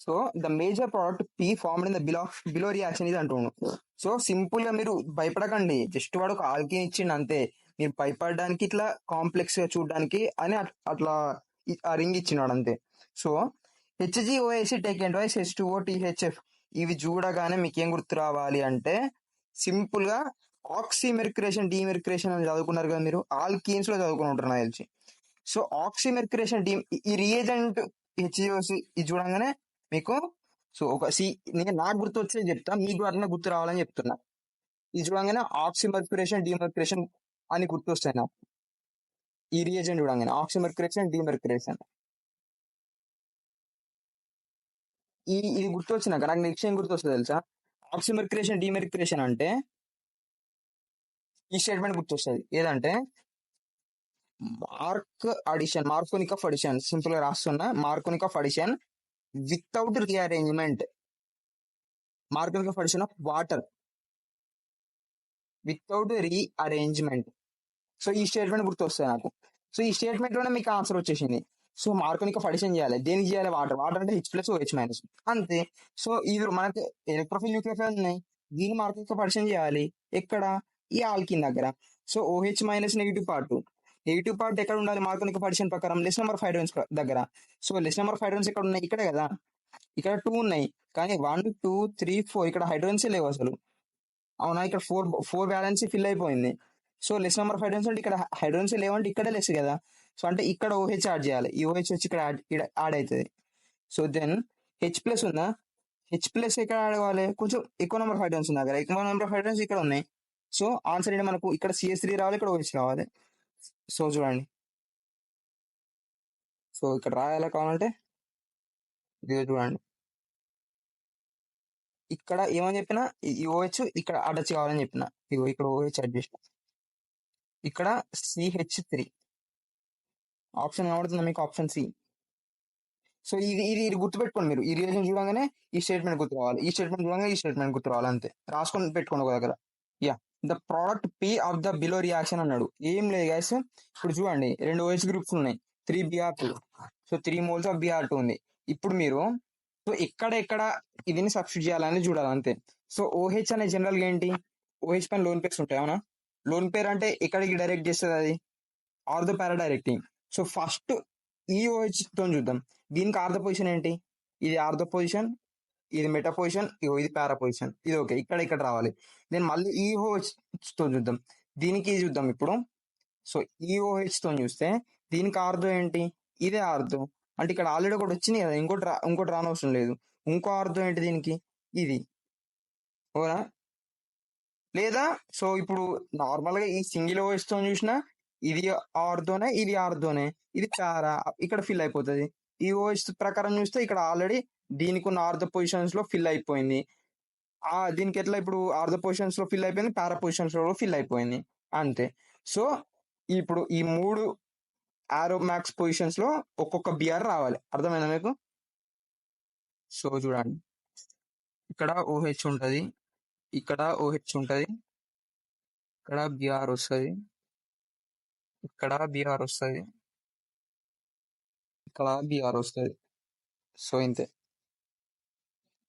So the major product P formed in the below reaction ఇది అంటుండు. So simple గా మీరు భయపడకండి, జస్ట్ వాడు ఒక ఆల్కేన్ ఇచ్చిండు అంతే. మీరు భయపడడానికి ఇట్లా కాంప్లెక్స్ గా చూడడానికి అని అట్లా ఆ రింగ్ ఇచ్చినాడు అంతే. సో హెచ్జిఓఎసి టేకెన్ వైస్ హెచ్2ఓ టీహెచ్ఎఫ్ ఇవి చూడగానే మీకు ఏం గుర్తు రావాలి అంటే సింపుల్ గా ఆక్సిమెర్క్యురేషన్ డీమెర్క్యురేషన్ అని చదువుకున్నారు కదా మీరు, ఆల్కీన్స్ లో చదువుకుని ఉంటారు నాకు తెలిసి. సో ఆక్సిమెర్క్యురేషన్ ఈ రియేజెంట్ హెచ్జిఓసి ఇది చూడంగానే మీకు సో ఒక నేను నాకు గుర్తు వచ్చేది చెప్తా, మీకు అట్లా గుర్తు రావాలని చెప్తున్నా. ఇది చూడంగానే ఆక్సిమర్క్యురేషన్ డీమర్క్యురేషన్ అని గుర్తొస్తాయి నాకు. ఈ రియేజెంట్ చూడంగానే ఆక్సిమర్క్యురేషన్ డీమర్క్యురేషన్ ఇది గుర్తొచ్చినాక నాకు నెక్స్ట్ ఏం గుర్తొస్తుంది తెలుసా? ఆక్సిమర్క్యురేషన్ డీమర్క్యురేషన్ అంటే ఈ స్టేట్మెంట్ గుర్తొస్తుంది ఏదంటే మార్కోనిక్ ఆఫ్ అడిషన్ సింపుల్ గా రాస్తున్నా, Markovnikov of addition without rearrangement, Markovnikov of addition of water without rearrangement. So ఈ స్టేట్మెంట్ గుర్తొస్తుంది నాకు. సో ఈ స్టేట్మెంట్ లోనే మీకు ఆన్సర్ వచ్చేసింది. సో మార్కోనిక్ ఆఫ్ అడిషన్ చేయాలి, దేనికి చేయాలి? వాటర్ అంటే H+OH- అంతే. సో ఇది మనకి ఎలక్ట్రోఫిల్ న్యూక్లియోఫైల్ ఉన్నాయి, దీని మార్కోనిక్ ఆఫ్ అడిషన్ చేయాలి ఎక్కడ? ఈ ఆల్కిన్ దగ్గర. సో OH- నెగిటివ్ పార్ట్ ఎక్కడ ఉండాలి మార్కోనిక్ ఆఫ్ అడిషన్ ప్రకారం? లెస్ నెంబర్ ఆఫ్ హైడ్రోజన్స్ దగ్గర. So less number of hydrogens ఎక్కడ ఉన్నాయి? ఇక్కడే కదా. ఇక్కడ 2 ఉన్నాయి కానీ 1 2 3 4 ఇక్కడ హైడ్రోజన్స్ లేవు అసలు. అవునా? ఇక్కడ ఫోర్ బ్యాలెన్స్ ఫిల్ అయిపోయింది. So less number of hydrogens అంటే ఇక్కడ హైడ్రోజన్స్ లేవంటే ఇక్కడే లెస్ కదా. సో అంటే ఇక్కడ OH యాడ్ చేయాలి, ఈ OH వచ్చి ఇక్కడ యాడ్ అవుతుంది. సో దెన్ H+ ఉందా, H+ ఎక్కడ యాడ్ కావాలి? కొంచెం ఎక్కువ నెంబర్ ఆఫ్ హైడ్రోజన్స్ ఉంది దగ్గర, ఎక్కువ నెంబర్ ఆఫ్ హైడ్రోజన్స్ ఇక్కడ ఉన్నాయి. సో ఆన్సర్ ఏంటి మనకు? ఇక్కడ CH3 రావాలి, ఇక్కడ OH రావాలి. సో చూడండి, సో ఇక్కడ రాయాలి కావాలంటే ఇది చూడండి, ఇక్కడ ఏమని చెప్పిన ఈ OH ఇక్కడ అటాచ్ కావాలని చెప్పిన, ఇగో ఇక్కడ OH యాడ్ చేసిన, ఇక్కడ CH3 ఆప్షన్ కనబడుతుంది మీకు, ఆప్షన్ సి. సో ఇది గుర్తుపెట్టుకోండి మీరు, ఈ రిలేషన్ చూడగానే ఈ స్టేట్మెంట్ గుర్తు రావాలి, ఈ స్టేట్మెంట్ చూడగానే ఈ స్టేట్మెంట్ గుర్తు రావాలి అంతే. రాసుకొని పెట్టుకోండి ఒక దగ్గర. Yeah, the product P of the below reaction అన్నాడు. ఏం లేదు గైస్, ఇప్పుడు చూడండి 2 OH గ్రూప్స్ ఉన్నాయి, 3Br2. So 3 moles of Br2 ఉంది. ఇప్పుడు మీరు సో ఎక్కడ ఇదిని సబ్స్టిట్యూట్ చేయాలని చూడాలి అంతే. సో OH అనే జనరల్ గా ఏంటి? OH పైన లోన్ పేర్స్ ఉంటాయి అవునా? లోన్ పేర్ అంటే ఎక్కడికి డైరెక్ట్ చేస్తుంది అది? ఆర్థో పారా డైరెక్టింగ్. సో ఫస్ట్ ఈ OH తో చూద్దాం, దీనికి ఆర్థో పొజిషన్ ఏంటి? ఇది ఆర్థో పొజిషన్, ఇది మెటా పొజిషన్, ఇది పారా పొజిషన్, ఇది ఓకే, ఇక్కడ రావాలి. దెన్ మళ్ళీ ఈ OH తో చూద్దాం, దీనికి చూద్దాం ఇప్పుడు. సో ఈ OH తో చూస్తే దీనికి ఆర్థో ఏంటి? ఇదే ఆర్థో, అంటే ఇక్కడ ఆల్రెడీ ఒకటి వచ్చింది కదా, ఇంకోటి రానవసరం లేదు. ఇంకో ఆర్థో ఏంటి దీనికి? ఇది ఓనా లేదా? సో ఇప్పుడు నార్మల్ గా ఈ సింగిల్ OH తో చూసినా ఇది ఆర్థోనే, ఇది ఆర్థోనే, ఇది పారా, ఇక్కడ ఫిల్ అయిపోతుంది. ఈ OH ప్రకారం చూస్తే ఇక్కడ ఆల్రెడీ దీనికి ఉన్న ఆర్థో పొజిషన్స్ లో ఫిల్ అయిపోయింది. దీనికి ఎట్లా ఇప్పుడు ఆర్థో పొజిషన్స్ లో ఫిల్ అయిపోయింది, పారా పొజిషన్స్ లో ఫిల్ అయిపోయింది అంతే. సో ఇప్పుడు ఈ 3 ఆరో మ్యాక్స్ పొజిషన్స్ లో ఒక్కొక్క Br రావాలి. అర్థమైందా మీకు? సో చూడండి, ఇక్కడ OH ఉంటది, ఇక్కడ OH ఉంటది, ఇక్కడ Br వస్తుంది, ఇక్కడ Br వస్తుంది, ఇక్కడ Br వస్తుంది. సో ఇంతే,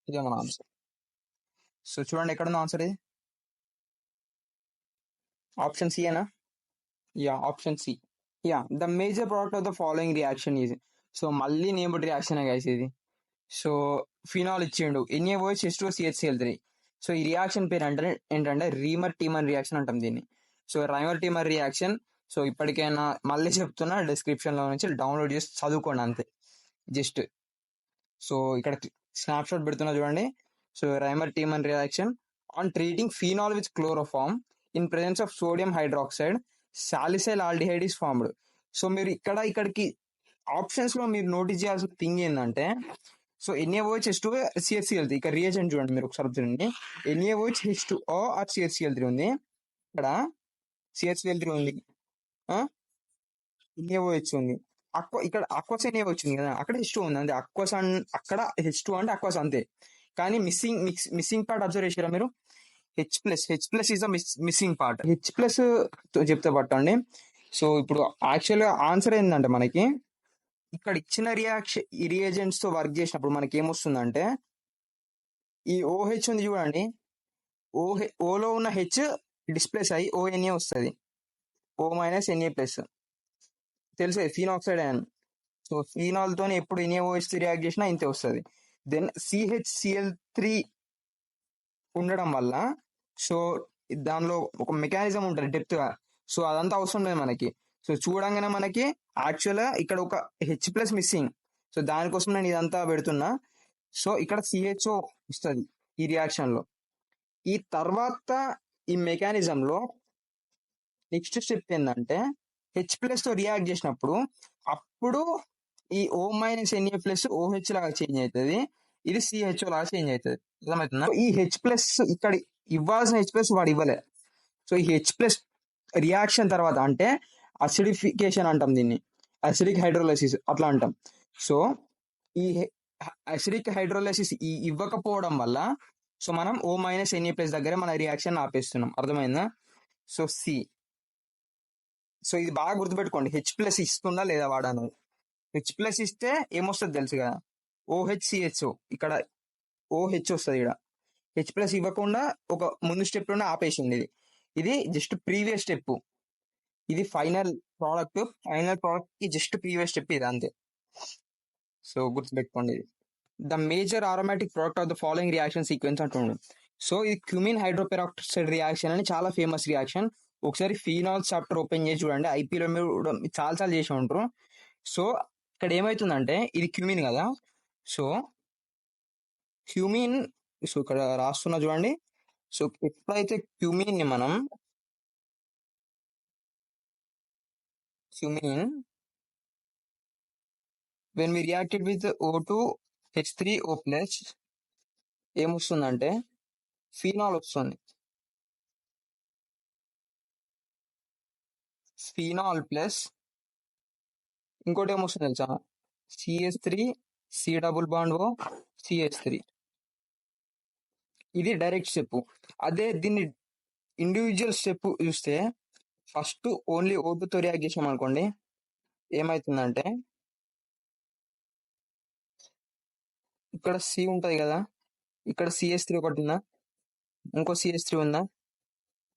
ఇదే మన ఆన్సర్. సో చూడండి ఎక్కడ ఉంది ఆన్సర్? ఇది ఆప్షన్ సి ఏనా? Yeah, option C. Yeah, the major product of the following reaction is. So మళ్ళీ నేమ్డ్ రియాక్షన్ గైస్ ఇది. సో ఫినాల్ ఇచ్చిండు, NaOH H2CH3. సో ఈ రియాక్షన్ పేరు అంటే ఏంటంటే రీమర్ టీమర్ రియాక్షన్ అంటాం దీన్ని. So Reimer Tiemann reaction. So ఇప్పటికైనా మళ్ళీ చెప్తున్నా, డిస్క్రిప్షన్ లో నుంచి డౌన్లోడ్ చేసి చదువుకోండి అంతే జస్ట్. సో ఇక్కడ స్నాప్ షాట్ పెడుతున్నా చూడండి. So Reimer Tiemann reaction on treating phenol with chloroform in presence of sodium hydroxide salicylaldehyde is formed. So మీరు ఇక్కడికి ఆప్షన్స్ లో మీరు నోటీస్ చేయాల్సిన థింగ్ ఏంటంటే, సో NaOH H2CH3, ఇక్కడ రియేజెంట్ చూడండి మీరు ఒకసారి చూడండి, NaOH ఆర్ CH3 ఉంది, ఇక్కడ CH3 ఉంది, NaOH ఉంది, ఇక్కడ అక్వస్ NaOH ఉంది కదా, అక్కడ H2 ఉంది అంతే. అక్వస్ అక్కడ H2 అంటే అక్వస్ అంతే. కానీ మిస్సింగ్ పార్ట్ అబ్జర్వ్ చేసారా మీరు? H+ is the missing part. H+ చెప్తే పట్టండి. సో ఇప్పుడు యాక్చువల్గా ఆన్సర్ ఏంటంటే మనకి ఇక్కడ ఇచ్చిన ఈ రియేజెంట్స్ తో వర్క్ చేసినప్పుడు మనకి ఏమొస్తుందంటే ఈ ఓహెచ్ ఉంది చూడండి, ఓలో ఉన్న హెచ్ డిస్ప్లేస్ అయ్యి ఓఎన్ఏ వస్తుంది, ఓ మైనస్ ఎన్ఏ ప్లస్, తెలుసు ఫీనాక్సైడ్ అయాన్. సో ఫీనాల్ తోని ఎప్పుడు ఎన్ఏఓహెచ్ రియాక్ట్ చేసినా ఇంతే వస్తుంది. దెన్ CHCl3 ఉండడం వల్ల సో దానిలో ఒక మెకానిజం ఉంటుంది డెప్త్ గా, సో అదంతా అవసరం లేదు మనకి. సో చూడంగానే మనకి యాక్చువల్ గా ఇక్కడ ఒక హెచ్ ప్లస్ మిస్సింగ్, సో దానికోసం నేను ఇదంతా పెడుతున్నా. సో ఇక్కడ CHO వస్తుంది ఈ రియాక్షన్ లో. ఈ తర్వాత ఈ మెకానిజం లో నెక్స్ట్ స్టెప్ ఏంటంటే హెచ్ ప్లస్ తో రియాక్ట్ చేసినప్పుడు అప్పుడు ఈ ఓ మైనస్ ఎన్ఏ ప్లస్ ఓహెచ్ లాగా చేంజ్ అవుతుంది, ఇది CHO లాగా చేంజ్ అవుతుంది. అర్థమవుతుందా? ఈ హెచ్ ప్లస్ ఇక్కడ ఇవ్వాల్సిన హెచ్ ప్లస్ వాడు ఇవ్వలే. సో ఈ హెచ్ ప్లస్ రియాక్షన్ తర్వాత అంటే అసిడిఫికేషన్ అంటాం దీన్ని, అసిడిక్ హైడ్రోలైసిస్ అట్లా అంటాం. సో ఈ అసిడిక్ హైడ్రోలైసిస్ ఇవ్వకపోవడం వల్ల సో మనం ఓ మైనస్ ఎన్ఏ ప్లస్ దగ్గర మన రియాక్షన్ ఆపేస్తున్నాం. అర్థమైందా? సో సో ఇది బాగా గుర్తుపెట్టుకోండి, హెచ్ ప్లస్ ఇస్తుందా లేదా వాడను. హెచ్ ప్లస్ ఇస్తే ఏమొస్తుంది తెలుసు కదా, OHCHO, ఇక్కడ OH వస్తుంది. ఇక్కడ హెచ్ ప్లస్ ఇవ్వకుండా ఒక ముందు స్టెప్ లోనే ఆపేసింది. ఇది జస్ట్ ప్రీవియస్ స్టెప్, ఇది ఫైనల్ ప్రోడక్ట్ కి జస్ట్ ప్రీవియస్ స్టెప్ ఇది అంతే. సో గుర్తుపెట్టుకోండి ఇది. The major aromatic product of the following reaction sequence అంటుండు. సో ఇది క్యూమిన్ హైడ్రోపెరాక్సైడ్ రియాక్షన్ అని చాలా ఫేమస్ రియాక్షన్. ఒకసారి ఫీనాల్ చాప్టర్ ఓపెన్ చేసి చూడండి, ఐపీలో మీరు చాలా చేసి ఉంటారు. సో ఇక్కడ ఏమవుతుందంటే ఇది క్యూమిన్ కదా, సో క్యూమిన్, సో ఇక్కడ రాస్తున్నా చూడండి. సో ఎప్పుడైతే క్యూమిన్ ని మనం when we reacted with O2H3O plus ఏమొస్తుందంటే ఫీనాల్ వస్తుంది. ఫీనాల్ ప్లస్ ఇంకోటి ఏమొస్తుంది తెలుసా, CH3 double bond O CH3. ఇది డైరెక్ట్ స్టెప్. అదే దీన్ని ఇండివిజువల్ స్టెప్ చూస్తే ఫస్ట్ ఓన్లీ O2 తో రియాక్ట్ చేసాం అనుకోండి, ఏమవుతుందంటే ఇక్కడ సి ఉంటది కదా, ఇక్కడ CH3 ఒకటి ఉందా, ఇంకో CH3 ఉందా,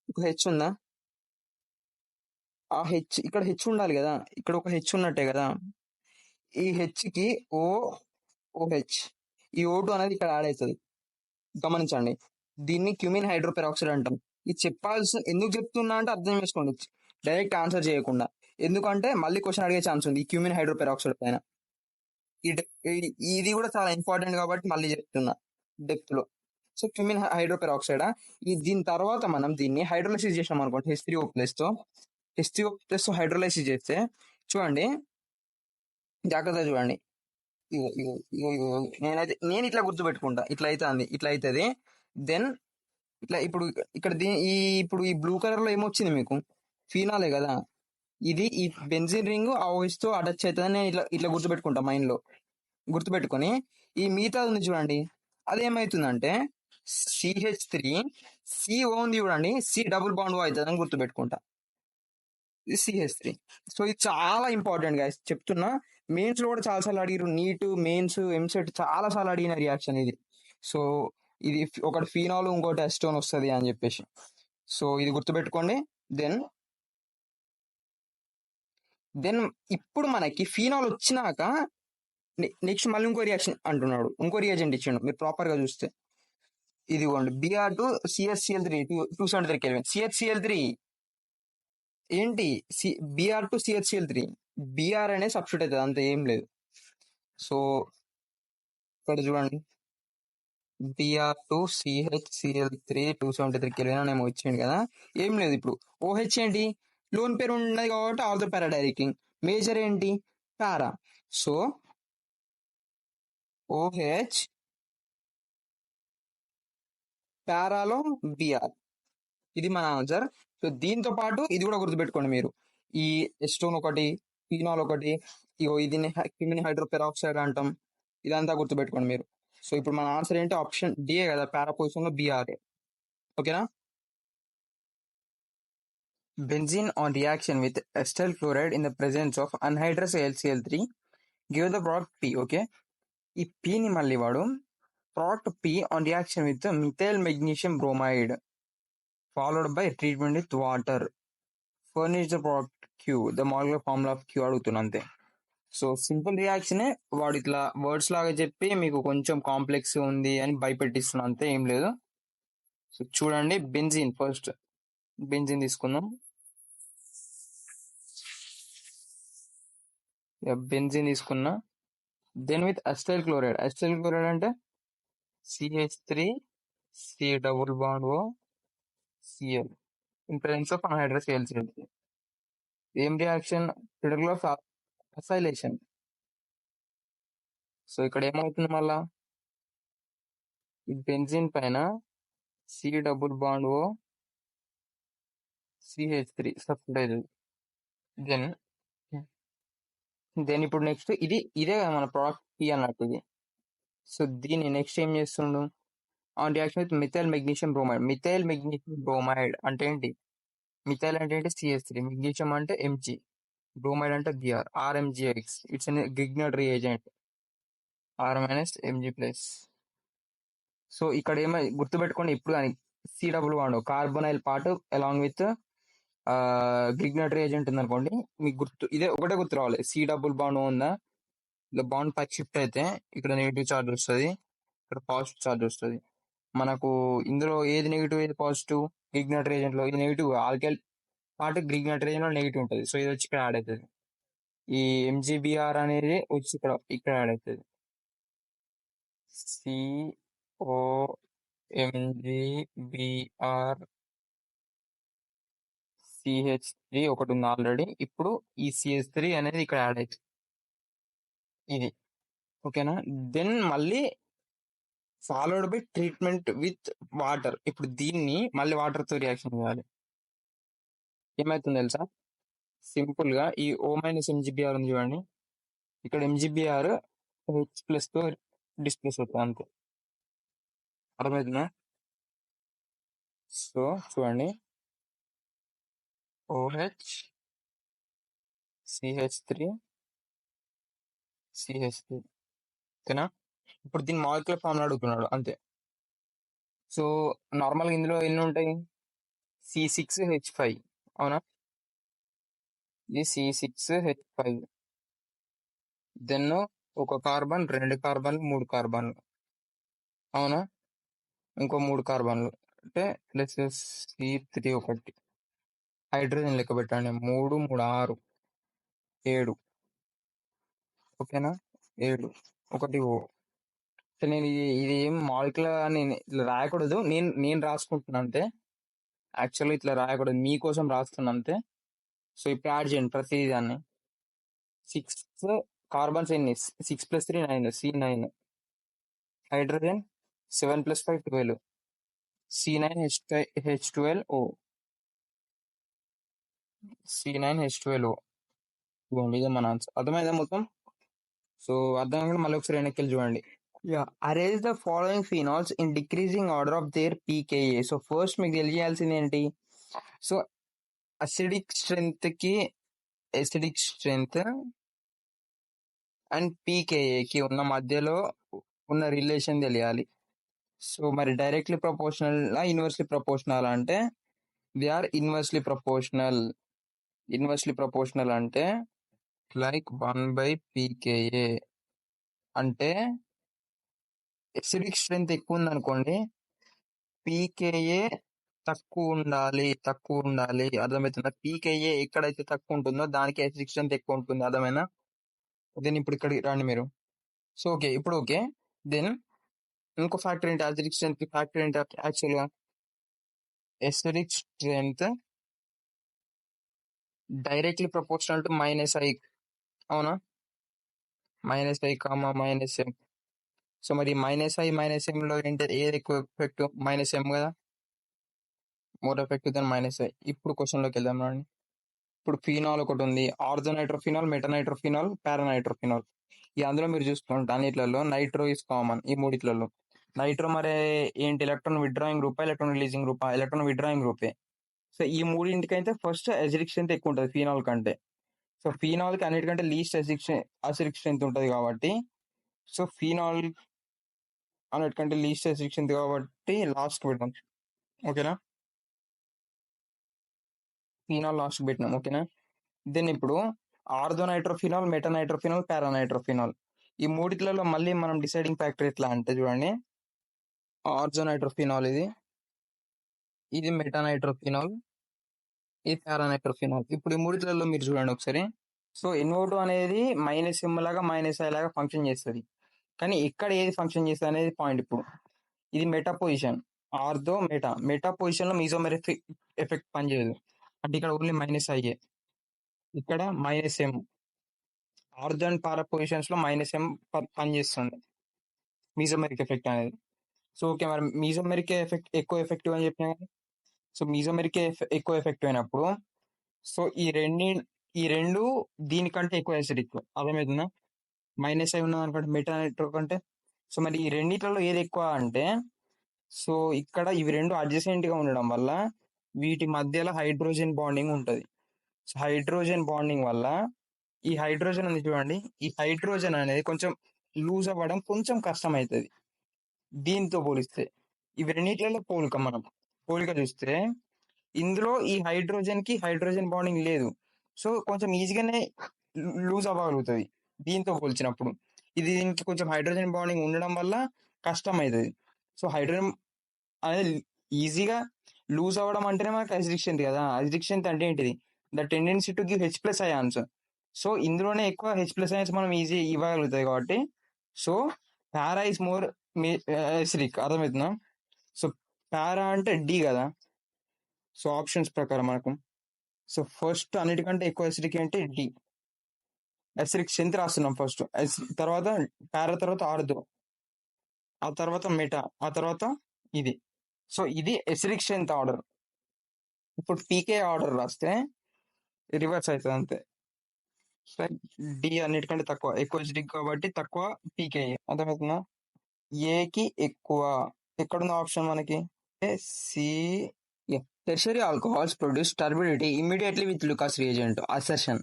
ఇంకో హెచ్ ఉందా, ఆ హెచ్ ఇక్కడ హెచ్ ఉండాలి కదా, ఇక్కడ ఒక హెచ్ ఉన్నట్టే కదా, ఈ హెచ్ కి OH, ఈ O2 అనేది ఇక్కడ యాడ్ అవుతుంది. గమనించండి, దీన్ని క్యూమిన్ హైడ్రోపెరాక్సైడ్ అంటాం. ఇది చెప్పాల్సిన ఎందుకు చెప్తున్నా అంటే అర్థం చేసుకోండి, డైరెక్ట్ ఆన్సర్ చేయకుండా. ఎందుకంటే మళ్ళీ క్వశ్చన్ అడిగే ఛాన్స్ ఉంది ఈ క్యూమిన్ హైడ్రోపెరాక్సైడ్ పైన. ఇది కూడా చాలా ఇంపార్టెంట్ కాబట్టి మళ్ళీ చెప్తున్నా డెప్త్ లో. సో క్యూమిన్ హైడ్రోపెరాక్సైడ్, దీని తర్వాత మనం దీన్ని హైడ్రోలైసిస్ చేసినాం అనుకోండి H3O ప్లస్ తో హైడ్రోలైసిస్ చేస్తే చూడండి, జాగ్రత్తగా చూడండి. నేను ఇట్లా గుర్తుపెట్టుకుంటా, ఇట్లా అవుతుంది. దెన్ ఇట్లా ఇప్పుడు ఇక్కడ ఇప్పుడు ఈ బ్లూ కలర్ లో ఏమొచ్చింది మీకు, ఫీనాలే కదా, ఇది ఈ బెంజిన్ రింగ్ ఆ ఓహెచ్ తో అటాచ్ అవుతుందని నేను ఇట్లా గుర్తుపెట్టుకుంటా మైండ్ లో. గుర్తుపెట్టుకొని ఈ మిగతా ఉంది చూడండి, అదేమవుతుందంటే CH3 C ఓన్ది చూడండి, C డబుల్ బాండ్ అవుతుంది అని గుర్తుపెట్టుకుంటా, ఇది CH3. సో ఇది చాలా ఇంపార్టెంట్ గా చెప్తున్నా, మెయిన్స్ లో కూడా చాలా సార్లు అడిగారు, నీట్ మెయిన్స్ ఎంసెట్ చాలా సార్లు అడిగిన రియాక్షన్ ఇది. సో ఇది ఒకటి ఫీనాల్ ఇంకోటి అసిటోన్ వస్తుంది అని చెప్పేసి, సో ఇది గుర్తుపెట్టుకోండి. దెన్ ఇప్పుడు మనకి ఫీనాల్ వచ్చినాక నెక్స్ట్ మళ్ళీ ఇంకో రియాక్షన్ అంటున్నాడు, ఇంకో రియాజెంట్ ఇచ్చిండు. మీరు ప్రాపర్ గా చూస్తే ఇదిగోండి, Br2CHCl3 273 Kelvin. CHCl3 ఏంటి, Br2CHCl3, Br అనే సబ్స్టిట్యూట్ అవుతుంది, అంత ఏం లేదు. సో ఇక్కడ చూడండి, Br2CHCl3 273 Kelvin అని ఏమో ఇచ్చిండు కదా, ఏం లేదు. ఇప్పుడు OH ఏంటి, లోన్ పేరు ఉన్నది కాబట్టి ఆర్థో పారా డైరెక్టింగ్, మేజర్ ఏంటి పారా, సో OH పారాలో Br, ఇది మన ఆన్సర్. సో దీంతో పాటు ఇది కూడా గుర్తుపెట్టుకోండి మీరు, ఈ ఎస్టోన్ ఒకటి, ఫీనాల్ ఒకటి, ఇది క్యూమిన్ హైడ్రోపెరాక్సైడ్ అంటాం, ఇదంతా గుర్తుపెట్టుకోండి మీరు. సో ఇప్పుడు మన ఆన్సర్ ఏంటి, ఆప్షన్ డి కదా, పారా పొజిషన్ లో Br. ఓకేనా? Benzene on reaction with acetyl chloride in the presence of anhydrous HCl3 give the product P. Okay, ఈ పిని మళ్ళీ వాడు product P on reaction with methyl magnesium bromide followed by treatment with water furnish the product Q the molecular formula of Q అడుగుతున్నా అంతే. So simple రియాక్షనే వాడు ఇట్లా words లాగా చెప్పి మీకు కొంచెం కాంప్లెక్స్ ఉంది అని భయపెట్టిస్తున్నా అంతే, ఏం లేదు. సో చూడండి, బెంజిన్ ఫస్ట్ బెంజిన్ తీసుకుందాం. బెంజిన్ తీసుకున్నా. Then with acetyl chloride. Acetyl chloride అంటే CH3 C double bond O Cl in presence of anhydrous Cl. ఏం reaction? Critical of acylation. So ఇక్కడ ఏమవుతుంది మళ్ళా, ఈ బెంజిన్ పైన C double bond O CH3 substitute. Then then ఇప్పుడు next ఇదే కదా మన ప్రోడక్ట్ పి అన్నట్టు ఇది. సో దీన్ని నెక్స్ట్ ఏం చేస్తుండు, on reaction with methyl magnesium bromide. Methyl magnesium bromide అంటే ఏంటి? మిథైల్ అంటే ఏంటి? CH3. మెగ్నీషియం అంటే Mg. బ్రోమైడ్ అంటే Br. RMgX. It's an Grignard reagent. R minus Mg+. So ఇక్కడ ఏమో గుర్తుపెట్టుకోండి ఇప్పుడు కానీ, C double bond carbonyl part along with Grignard reagent ఉంది అనుకోండి, మీకు ఇదే ఒకటే గుర్తు రావాలి. C డబుల్ బాండ్ ఉందా, ఇలా బాండ్ పైకి షిఫ్ట్ అయితే ఇక్కడ నెగిటివ్ చార్జ్ వస్తుంది, ఇక్కడ పాజిటివ్ చార్జ్ వస్తుంది. మనకు ఇందులో ఏది నెగిటివ్ ఏది పాజిటివ్? గ్రిగ్నర్ రియేజెంట్ లో ఇది నెగిటివ్, ఆల్కైల్ పార్ట్ గ్రిగ్నర్ రియేజెంట్ లో నెగిటివ్ ఉంటుంది. సో ఇది వచ్చి ఇక్కడ యాడ్ అవుతుంది. ఈ MgBr అనేది వచ్చి ఇక్కడ యాడ్ అవుతుంది. COMgBr CH3 ఒకటి ఉంది ఆల్రెడీ. ఇప్పుడు ఈ CH3 అనేది ఇక్కడ యాడ్ అవుతుంది, ఇది ఓకేనా. దెన్ మళ్ళీ followed by treatment with water. ఇప్పుడు దీన్ని మళ్ళీ వాటర్ తో రియాక్షన్ చేయాలి. ఏమైతుంది తెలుసా? సింపుల్ గా ఈ O మైనస్ MgBr ఉంది చూడండి, ఇక్కడ MgBr H+ తో డిస్ప్లేస్ అవుతుంది అంతే. అర్థమవుతుందా? సో చూడండి, OH CH3 CH3 ఓకేనా. ఇప్పుడు దీని మాలిక్యులర్ ఫార్ములా అడుగుతున్నాడు అంతే. సో నార్మల్గా ఇందులో ఎన్ని ఉంటాయి? C6H5 అవునా, ఇది C6H5. దెన్ ఒక కార్బన్, 2 కార్బన్లు, 3 కార్బన్లు అవునా, ఇంకో 3 కార్బన్లు అంటే ప్లస్ C3 ఒకటి. హైడ్రోజన్ లెక్క పెట్టండి, 3 3 6 7 ఓకేనా, 7 ఒకటి O. నేను ఇది ఏం మాలిక్యులర్ అని ఇట్లా రాయకూడదు, నేను రాసుకుంటున్నా అంతే. యాక్చువల్గా ఇట్లా రాయకూడదు, మీకోసం రాస్తున్నా అంతే. సో ఇప్పుడు యాడ్ చేయండి ప్రతి దాన్ని. 6 కార్బన్స్ ఎన్ని? 6 + 3 9, C9. Hydrogen 7 + 5 12, C9H12O. C9H12O. ఇదిగోండి, ఇదే మన ఆన్సర్. అర్థమైందా మొత్తం? సో అర్థం కూడా మళ్ళీ ఒకసారి వెనక్కి వెళ్ళి చూడండి. Arrange the following phenols in decreasing order of their pKa. So first మీకు తెలియాల్సింది ఏంటి? సో అసిడిక్ స్ట్రెంగ్త్ అండ్ pKaకి ఉన్న మధ్యలో ఉన్న రిలేషన్ తెలియాలి. సో మరి డైరెక్ట్లీ ప్రపోర్షనల్ ఇన్వర్స్లీ ప్రపోర్షనల్ అంటే they are inversely proportional. Inversely proportional అంటే లైక్ 1/pKa. అంటే ఎసిడిక్ స్ట్రెంగ్త్ ఎక్కువ ఉంది అనుకోండి, pKa తక్కువ ఉండాలి. అర్థమవుతుందా? pKa ఎక్కడైతే తక్కువ ఉంటుందో దానికి ఎసిడిక్ స్ట్రెంగ్త్ ఎక్కువ ఉంటుంది. అర్థమైనా? దెన్ ఇప్పుడు ఇక్కడికి రండి మీరు. సో ఓకే, ఇప్పుడు ఓకే. దెన్ ఇంకో ఫ్యాక్టర్ ఏంటి? అసిడిక్ స్ట్రెంగ్త్ ఫ్యాక్టర్ ఏంటి యాక్చువల్గా? Acidic strength directly proportional to -I. అవునా, -I, -M. సో మరి -I, -M లో ఏంటి, ఏది ఎక్కువ ఎఫెక్ట్? -M కదా, మోర్ ఎఫెక్టివ్ దెన్ -I. ఇప్పుడు క్వశ్చన్ లోకి వెళ్దాం రండి. ఇప్పుడు ఫినాల్ ఒకటి ఉంది, ఆర్థోనైట్రోఫినాల్, మెటనైట్రోఫినాల్, పారానైట్రోఫినాల్. ఈ అందులో మీరు చూసుకుంటే అన్నిట్లలో నైట్రో ఇస్ కామన్. ఈ మూడిట్లలో నైట్రో మరి ఏంటి? ఎలక్ట్రాన్ విత్డ్రాయింగ్ గ్రూపా, ఎలక్ట్రాన్ రిలీజింగ్ గ్రూపా? ఎలక్ట్రాన్ విత్డ్రాయింగ్ గ్రూపే. సో ఈ మూడింటికైతే ఫస్ట్ ఎసిడిక్ స్ట్రెంగ్త్ ఎక్కువ ఉంటుంది ఫినాల్ కంటే. సో సో ఫీనాల్ కి అన్నిటికంటే లీస్ట్ అసిడిక్ స్ట్రెంత్ ఉంటుంది కాబట్టి, సో ఫీనాల్ అన్నిటికంటే లీస్ట్ అసిడిక్ స్ట్రెంత్ కాబట్టి లాస్ట్ పెడదాం. ఓకేనా, ఫీనాల్ లాస్ట్ పెట్టినాం. ఓకేనా, దెన్ ఇప్పుడు ఆర్థోనైట్రోఫినాల్, మెటానైట్రోఫినాల్, పారానైట్రోఫినాల్, ఈ మూడిట్లలో మళ్ళీ మనం డిసైడింగ్ ఫ్యాక్టర్ ఎట్లా అంటే చూడండి, ఆర్థోనైట్రోఫినాల్ ఇది మెటానైట్రోఫినాల్, ఇది పారానైట్రోఫినాల్. ఇప్పుడు ఈ మూడిట్లలో మీరు చూడండి ఒకసారి. సో NO2 అనేది -M లాగా -I లాగా ఫంక్షన్ చేస్తుంది, కానీ ఇక్కడ ఏది ఫంక్షన్ చేస్తుంది అనేది పాయింట్. ఇప్పుడు ఇది meta position, ortho meta position లో మీజోమెరిక్ ఎఫెక్ట్ పనిచేయదు, అంటే ఇక్కడ ఓన్లీ -I, ఇక్కడ -M. Ortho and para positions లో -M పనిచేస్తుంది మీజోమెరిక్ ఎఫెక్ట్ అనేది. సో ఓకే, మరి మీజోమెరిక్ ఎఫెక్ట్ ఎక్కువ ఎఫెక్టివ్ అని చెప్పినా కదా. సో మీజోమెరిక్ ఎక్కువ ఎఫెక్టివ్ అయినప్పుడు, సో ఈ రెండు దీనికంటే ఎక్కువ ఎసిడిక్, అర్థమవుతుందా? -I ఉన్న దానికంటే మెటానైట్రో కంటే. సో మరి ఈ రెండిట్లలో ఏది ఎక్కువ అంటే, సో ఇక్కడ ఇవి రెండు అడ్జసెంట్ గా ఉండడం వల్ల వీటి మధ్యలో హైడ్రోజన్ బాండింగ్ ఉంటుంది. సో హైడ్రోజన్ బాండింగ్ వల్ల ఈ హైడ్రోజన్ ఉంది చూడండి, ఈ హైడ్రోజన్ అనేది కొంచెం లూజ్ అవ్వడం కొంచెం కష్టం అవుతుంది దీంతో పోలిస్తే. ఇవి రెండిట్లలో పోలిక చూస్తే ఇందులో ఈ హైడ్రోజన్ కి హైడ్రోజన్ బాండింగ్ లేదు, సో కొంచెం ఈజీగానే లూజ్ అవ్వగలుగుతుంది దీంతో పోల్చినప్పుడు. ఇది దీనికి కొంచెం హైడ్రోజన్ బాండింగ్ ఉండడం వల్ల కష్టం అవుతుంది. సో హైడ్రోజన్ అనేది ఈజీగా లూజ్ అవ్వడం అంటేనే మనకు అసిడిక్ స్ట్రెంత్ కదా. అసిడిక్ స్ట్రెంత్ అంటే ఏంటిది? The tendency to give H+ ions. So ఇందులోనే ఎక్కువ H+ అయాన్స్ మనం ఈజీ ఇవ్వగలుగుతాయి కాబట్టి, so para is more acidic, అర్థమవుతుందా? సో పారా అంటే D కదా. సో ఆప్షన్స్ ప్రకారం మనకు, సో ఫస్ట్ అన్నిటికంటే ఎక్కువ అసిడిక్ ఏంటి? D. అసిడిక్ స్ట్రెంత్ రాస్తున్నాం ఫస్ట్, తర్వాత పారా, తర్వాత ఆర్థో, ఆ తర్వాత మెటా, ఆ తర్వాత ఇది. సో ఇది అసిడిక్ స్ట్రెంత్ ఆర్డర్. ఇప్పుడు పీకే ఆర్డర్ రాస్తే రివర్స్ అవుతుంది అంతే. డి అన్నిటికంటే ఎక్కువ అసిడిక్ కాబట్టి తక్కువ పీకే, అర్థమవుతుందా? ఏకి ఎక్కువ ఎక్కడున్న ఆప్షన్ మనకి? C. Tertiary alcohols produce turbidity immediately with Lucas reagent. Assertion.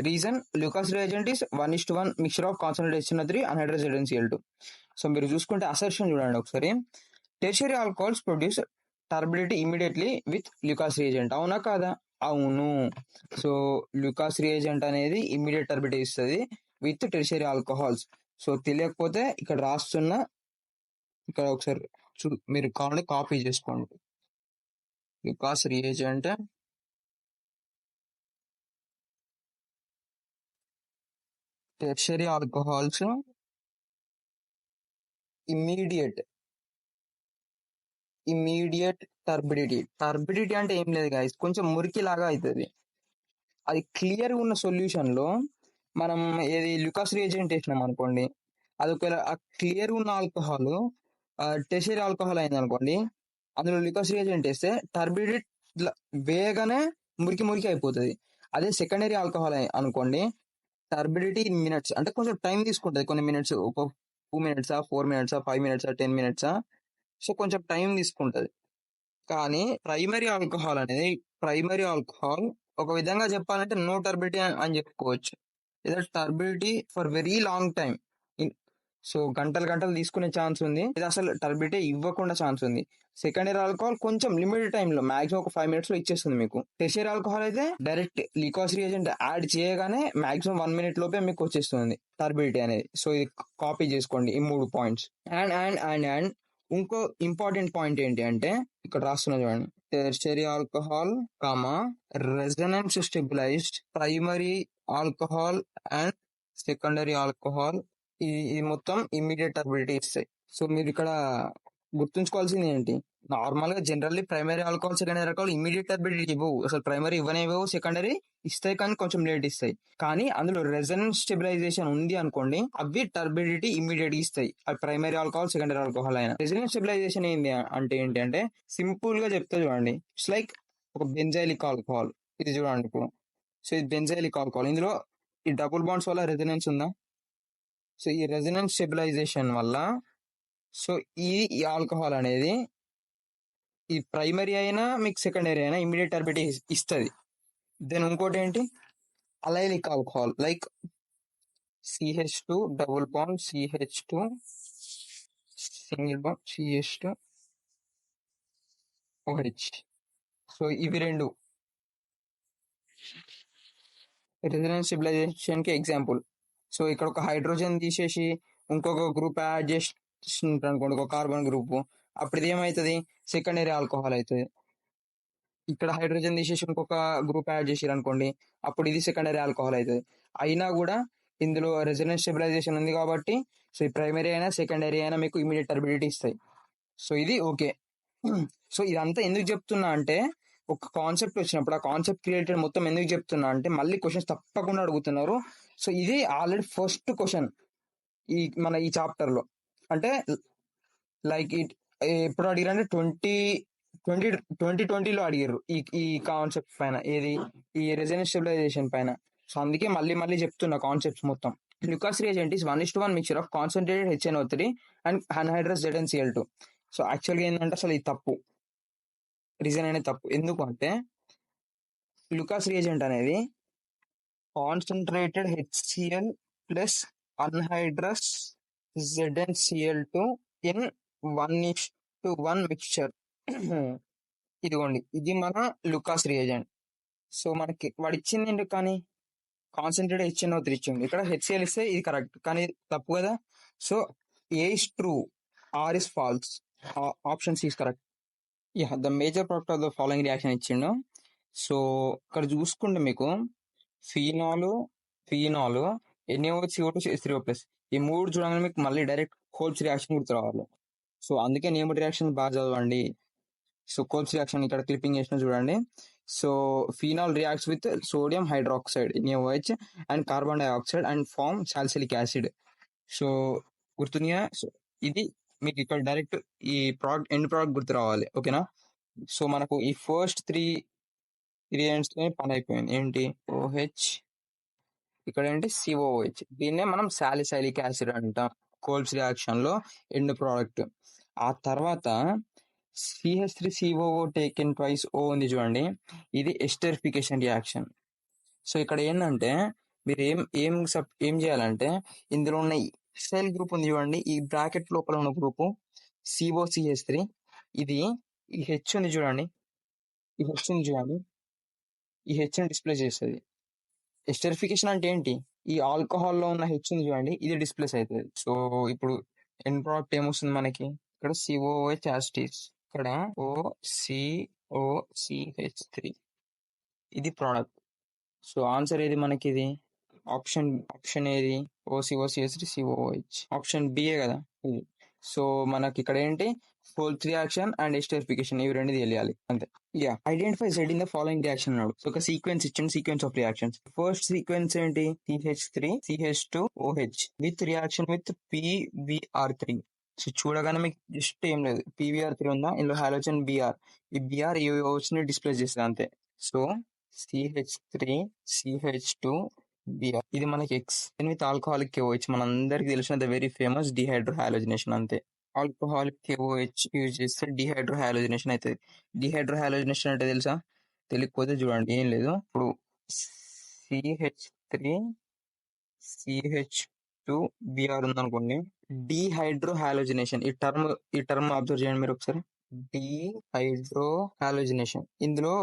Reason, Lucas reagent is 1:1 mixture of concentrate HNO3 anhydrous Cl2. So మీరు చూసుకుంటే అసర్షన్ చూడండి ఒకసారి, tertiary alcohols produce turbidity immediately with Lucas reagent, అవునా కాదా? అవును. So Lucas reagent అనేది immediate turbidity ఇస్తుంది with tertiary alcohols. So తెలియకపోతే ఇక్కడ రాస్తున్న, ఇక్కడ ఒకసారి మీరు కావాలంటే కాపీ చేసుకోండి. Lucas reagent tertiary alcohols immediate turbidity అంటే ఏం లేదు గాయస్, కొంచెం మురికి లాగా అవుతుంది. అది క్లియర్ ఉన్న సొల్యూషన్ లో మనం ఏది లుకాస్ రియేజెంట్ వేసినాం అనుకోండి, అది ఒకవేళ ఆ క్లియర్ ఉన్న ఆల్కహాల్ టెర్షియరీ ఆల్కహాల్ అయింది అనుకోండి, అందులో లుకాస్ రియేజెంట్ వేస్తే టర్బిడిటీ వేగనే మురికి అయిపోతుంది. అదే సెకండరీ ఆల్కహాల్ అనుకోండి, టర్బిడిటీ ఇన్ మినిట్స్, అంటే కొంచెం టైం తీసుకుంటుంది, కొన్ని మినిట్స్, ఒక 2 minutes, 4 minutes, 5 minutes, 10 minutes, so కొంచెం టైం తీసుకుంటది. కానీ ప్రైమరీ ఆల్కహాల్ ఒక విధంగా చెప్పాలంటే నో టర్బిడిటీ అని చెప్పుకోవచ్చు, లేదా turbidity for very long time. So గంటలు తీసుకునే ఛాన్స్ ఉంది, ఇది అసలు టర్బిడిటీ ఇవ్వకుండా ఛాన్స్ ఉంది. సెకండరీ ఆల్కహాల్ కొంచెం లిమిటెడ్ టైం లో, మాక్సిమం ఒక 5 minutes లో ఇచ్చేస్తుంది మీకు. టెర్షియరీ ఆల్కహాల్ అయితే డైరెక్ట్ లుకాస్ రియేజెంట్ యాడ్ చేయగానే మాక్సిమం 1 minute లోపే మీకు వచ్చేస్తుంది టర్బిడిటీ అనేది. సో ఇది కాపీ చేసుకోండి ఈ 3 పాయింట్స్. అండ్ ఇంకో ఇంపార్టెంట్ పాయింట్ ఏంటి అంటే, ఇక్కడ రాస్తున్నా చూడండి, tertiary alcohol resonance stabilised primary alcohol and secondary alcohol, ఈ మొత్తం ఇమ్మీడియట్ టర్బిడిటీ ఇస్తాయి. సో మీరు ఇక్కడ గుర్తుంచుకోవాల్సింది ఏంటి, నార్మల్ గా generally primary alcohol, secondary alcohol immediate turbidity ఇవ్వవు, అసలు ప్రైమరీ ఇవ్వనేవో, సెకండరీ ఇస్తాయి కానీ కొంచెం లేట్ ఇస్తాయి. కానీ అందులో రెజొనెన్స్ స్టెబిలైజేషన్ ఉంది అనుకోండి, అవి టర్బిడిటీ ఇమ్మీడియట్ ఇస్తాయి, అవి ప్రైమరీ ఆల్కహాల్, సెకండరీ ఆల్కహాల్ అయినా. రెజొనెన్స్ స్టెబిలైజేషన్ ఏంటి అంటే సింపుల్ గా చెప్తే చూడండి, ఇట్స్ లైక్ ఒక బెంజైలిక్ ఆల్కహాల్, ఇది చూడండి ఇప్పుడు. సో ఇది బెంజైలిక్ ఆల్కహాల్, ఇందులో ఈ డబుల్ బాండ్స్ వల్ల రెజొనెన్స్ ఉందా? సో ఈ రెజొనెన్స్ స్టెబిలైజేషన్ వల్ల, సో ఈ ఆల్కహాల్ అనేది ఈ ప్రైమరీ అయినా మీకు సెకండరీ అయినా ఇమ్మీడియట్ టర్బిడిటీ ఇస్తుంది. దెన్ ఇంకోటి ఏంటి, allylic alcohol like CH2 double bond CH2 single bond CH2 OH. So ఇవి రెండు రెసిడెన్స్ స్టెబిలైజేషన్ కి ఎగ్జాంపుల్. సో ఇక్కడ ఒక హైడ్రోజన్ తీసేసి ఇంకొక గ్రూప్ యాడ్ చేసి అనుకోండి, ఒక కార్బన్ గ్రూప్, అప్పుడు ఇది ఏమవుతుంది, సెకండరీ ఆల్కహాల్ అవుతుంది. ఇక్కడ హైడ్రోజన్ తీసేసి ఇంకొక గ్రూప్ యాడ్ చేసారు అనుకోండి, అప్పుడు ఇది సెకండరీ ఆల్కహాల్ అవుతుంది. అయినా కూడా ఇందులో రెసిడెన్స్ స్టెబిలైజేషన్ ఉంది కాబట్టి సో ఈ ప్రైమరీ అయినా సెకండరీ అయినా మీకు ఇమీడియట్ టర్బిడిటీ ఇస్తాయి. సో ఇది ఓకే. సో ఇదంతా ఎందుకు చెప్తున్నా అంటే, ఒక కాన్సెప్ట్ వచ్చినప్పుడు ఆ కాన్సెప్ట్ రిలేటెడ్ మొత్తం ఎందుకు చెప్తున్నా అంటే, మళ్ళీ క్వశ్చన్స్ తప్పకుండా అడుగుతున్నారు. సో ఇది ఆల్రెడీ ఫస్ట్ క్వశ్చన్ ఈ చాప్టర్ లో. అంటే లైక్ ఎప్పుడు అడిగారు అంటే 2020లో అడిగారు ఈ కాన్సెప్ట్ పైన, ఏది ఈ రెసిడెన్స్ స్టెబిలైజేషన్ పైన. సో అందుకే మళ్ళీ మళ్ళీ చెప్తున్నా కాన్సెప్ట్స్ మొత్తం. Lukas reagent is 1:1 mixture of concentrated HNO3 and anhydrous ZnCl2. So యాక్చువల్గా ఏంటంటే అసలు ఇది తప్పు, రీజన్ అనేది తప్పు. ఎందుకు అంటే లుకాస్ రియేజెంట్ అనేది concentrated HCl plus anhydrous ZnCl2 in 1:1 mixture. ఇదిగోండి, ఇది మన లుకాస్ రియేజెంట్. సో మనకి వాడు ఇచ్చింది ఏంటి, కానీ కాన్సన్ట్రేటెడ్ HNO3 ఇచ్చింది, ఇక్కడ HCl ఇస్తే ఇది కరెక్ట్, కానీ తప్పు కదా. So A is true, R is false, option C is correct. Yeah, the major product of the following reaction ఇచ్చిండు. సో ఇక్కడ చూసుకుంటే మీకు ఫీనాల్ NaOH CO2 ఈ మూడు చూడగానే మీకు మళ్ళీ డైరెక్ట్ కోల్బ్స్ రియాక్షన్ గుర్తు రావాలి. సో అందుకే నేమ్డ్ రియాక్షన్ బాగా చదవండి. సో కోల్బ్స్ రియాక్షన్ ఇక్కడ క్లిప్పింగ్ చేసిన చూడండి. So phenol reacts with sodium hydroxide NaOH and carbon dioxide and form salicylic acid. So గుర్తుందిగా. సో ఇది మీకు ఇక్కడ డైరెక్ట్ ఈ ప్రోడక్ట్ ఎండ్ ప్రోడక్ట్ గుర్తు రావాలి, ఓకేనా. సో మనకు ఈ ఫస్ట్ 3 ఇంగ్రీడియంట్స్ పని అయిపోయింది. ఏంటి, OH, ఇక్కడ ఏంటి COOH. దీన్నే మనం సాలిసైలిక్ యాసిడ్ అంటాం కోల్బ్స్ రియాక్షన్ లో ఎండ్ ప్రోడక్ట్. ఆ తర్వాత CH3COO టేకెన్ ట్వైస్ O ఉంది చూడండి, ఇది ఎస్టరిఫికేషన్ రియాక్షన్. సో ఇక్కడ ఏంటంటే మీరు ఏం చేయాలంటే, ఇందులో ఉన్న సెల్ గ్రూప్ ఉంది చూడండి, ఈ బ్రాకెట్ లోపల ఉన్న గ్రూపు COCH3, ఇది ఈ హెచ్ ఉంది చూడండి, ఈ హెచ్ ని డిస్ప్లేస్ చేస్తుంది. ఎస్టరిఫికేషన్ అంటే ఏంటి, ఈ ఆల్కహాల్ లో ఉన్న హెచ్ ని చూడండి, ఇది డిస్ప్లేస్ అవుతుంది. సో ఇప్పుడు ఎండ్ ప్రోడక్ట్ ఏమొస్తుంది మనకి, ఇక్కడ COOH యాసిటీస్, ఇక్కడ OCOCH3, ఇది ప్రోడక్ట్. సో ఆన్సర్ ఏది మనకి, ఇది ఆప్షన్ ఏది, OCOCH3COOH, ఆప్షన్ బిఏ కదా ఇది. సో మనకి ఇక్కడ ఏంటి, కోల్బ్స్ రియాక్షన్ అండ్ ఎస్టరిఫికేషన్, ఇవి రెండు తెలియాలి అంతే. Yeah, identify said in the following reaction అన్నాడు. సో ఒక సీక్వెన్స్ ఇచ్చింది, sequence of reactions. First sequence ఏంటి, CH3CH2OH with reaction with PBr3. So చూడగానే మీకు జస్ట్ ఏం లేదు, PBr3 ఉందా, ఇందులో హాలోజన్ Br, ఈ Br ఈ OH ని డిస్ప్లేస్ చేస్తుంది అంతే. సో CH3CH2Br, ఇది మనకి ఎక్స్ విత్ ఆల్కహాలిక్ KOH, మనందరికి తెలిసిన the very famous dehydro halogenation అంతే. ఆల్కహాలిక్ KOH యూజ్ చేస్తే డిహైడ్రో హాలోజినేషన్ అవుతుంది. డిహైడ్రో హాలోజినేషన్ అంటే తెలుసా, తెలియకపోతే చూడండి, ఏం లేదు. ఇప్పుడు CH3CH2Br ఉందనుకోండి, డిహైడ్రో హాలోజినేషన్, ఈ టర్మ్ అబ్జర్వ్ చేయండి మీరు ఒకసారి, డిహైడ్రో హాలోజినేషన్. ఇందులో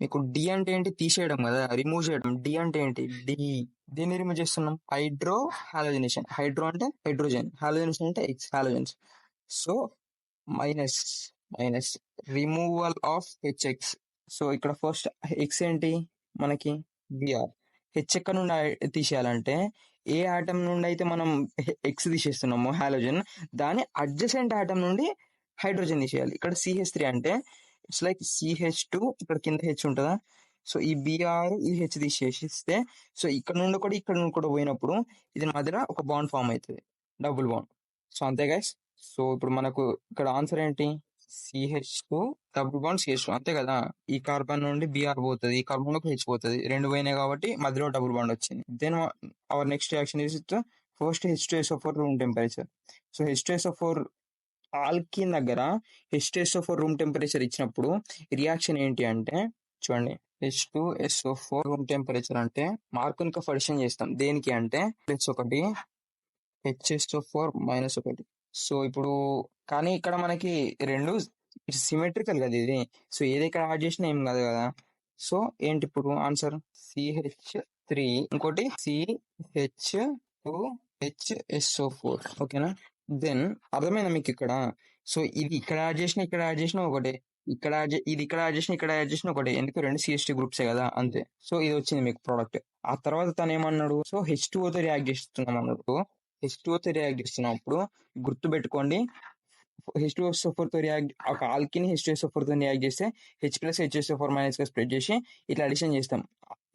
మీకు డి అంటే ఏంటి, తీసేయడం కదా, రిమూవ్ చేయడం. డి అంటే ఏంటి, దీన్ని రిమూవ్ చేస్తున్నాం, హైడ్రో హాలోజినేషన్. హైడ్రో అంటే హైడ్రోజన్, హాలోజినేషన్ అంటే X halogens. So minus removal of HX. So ఇక్కడ ఫస్ట్ ఎక్స్ ఏంటి మనకి Br, హెచ్ ఎక్కడ నుండి తీసేయాలంటే, ఏ ఆటమ్ నుండి అయితే మనం ఎక్స్ తీసేస్తున్నామో హాలోజన్, దాని అడ్జసెంట్ ఆటమ్ నుండి హైడ్రోజన్ తీసేయాలి. ఇక్కడ CH3 అంటే ఇట్స్ లైక్ CH2, ఇక్కడ కింద హెచ్ ఉంటుందా, సో ఈ Br ఈ హెచ్ తీసేసిస్తే, సో ఇక్కడ నుండి కూడా పోయినప్పుడు ఇది మధ్యలో ఒక బాండ్ ఫామ్ అవుతుంది, డబుల్ బాండ్. సో అంతే గైస్. సో ఇప్పుడు మనకు ఇక్కడ ఆన్సర్ ఏంటి, CH2 డబుల్ బాండ్ CH2, అంతే కదా. ఈ కార్బన్ నుండి Br పోతుంది, ఈ కార్బన్ లోకి హెచ్ పోతుంది, రెండు పోయినాయి కాబట్టి మధ్యలో డబుల్ బాండ్ వచ్చింది. Then our next reaction is first H2SO4 room temperature. So H2SO4 alkene దగ్గర H2SO4 రూమ్ టెంపరేచర్ ఇచ్చినప్పుడు రియాక్షన్ ఏంటి అంటే, చూడండి, H2SO4 రూమ్ టెంపరేచర్ అంటే మార్కునిక అడిషన్ చేస్తాం. దేనికి అంటే +1 H2SO4 -1. సో ఇప్పుడు కానీ ఇక్కడ మనకి రెండు సిమెట్రికల్ కదా ఇది. సో ఏది ఇక్కడ యాడ్ చేసినా ఏం కాదు కదా. సో ఏంటి ఇప్పుడు ఆన్సర్ CH3, ఇంకోటి CH2HSO4. ఓకేనా? దెన్ అర్థమైందా మీకు ఇక్కడ? సో ఇది ఇక్కడ యాడ్ చేసిన ఒకటే, ఇది ఇక్కడ యాడ్ చేసిన ఒకటే. ఎందుకు రెండు CH2 గ్రూప్సే కదా, అంతే. సో ఇది వచ్చింది మీకు ప్రోడక్ట్. ఆ తర్వాత తను ఏమన్నాడు, సో H2O తో రియాక్ట్ చేస్తున్నాం అన్నాడు. H2O తో రియాక్ట్ చేస్తున్నప్పుడు గుర్తు పెట్టుకోండి, H2SO4 తో రియాక్ట్, ఒక ఆల్కిన్ H2SO4 తో రియాక్ట్ చేస్తే H+HSO4- గా స్ప్రెడ్ చేసి ఇట్లా అడిషన్ చేస్తాం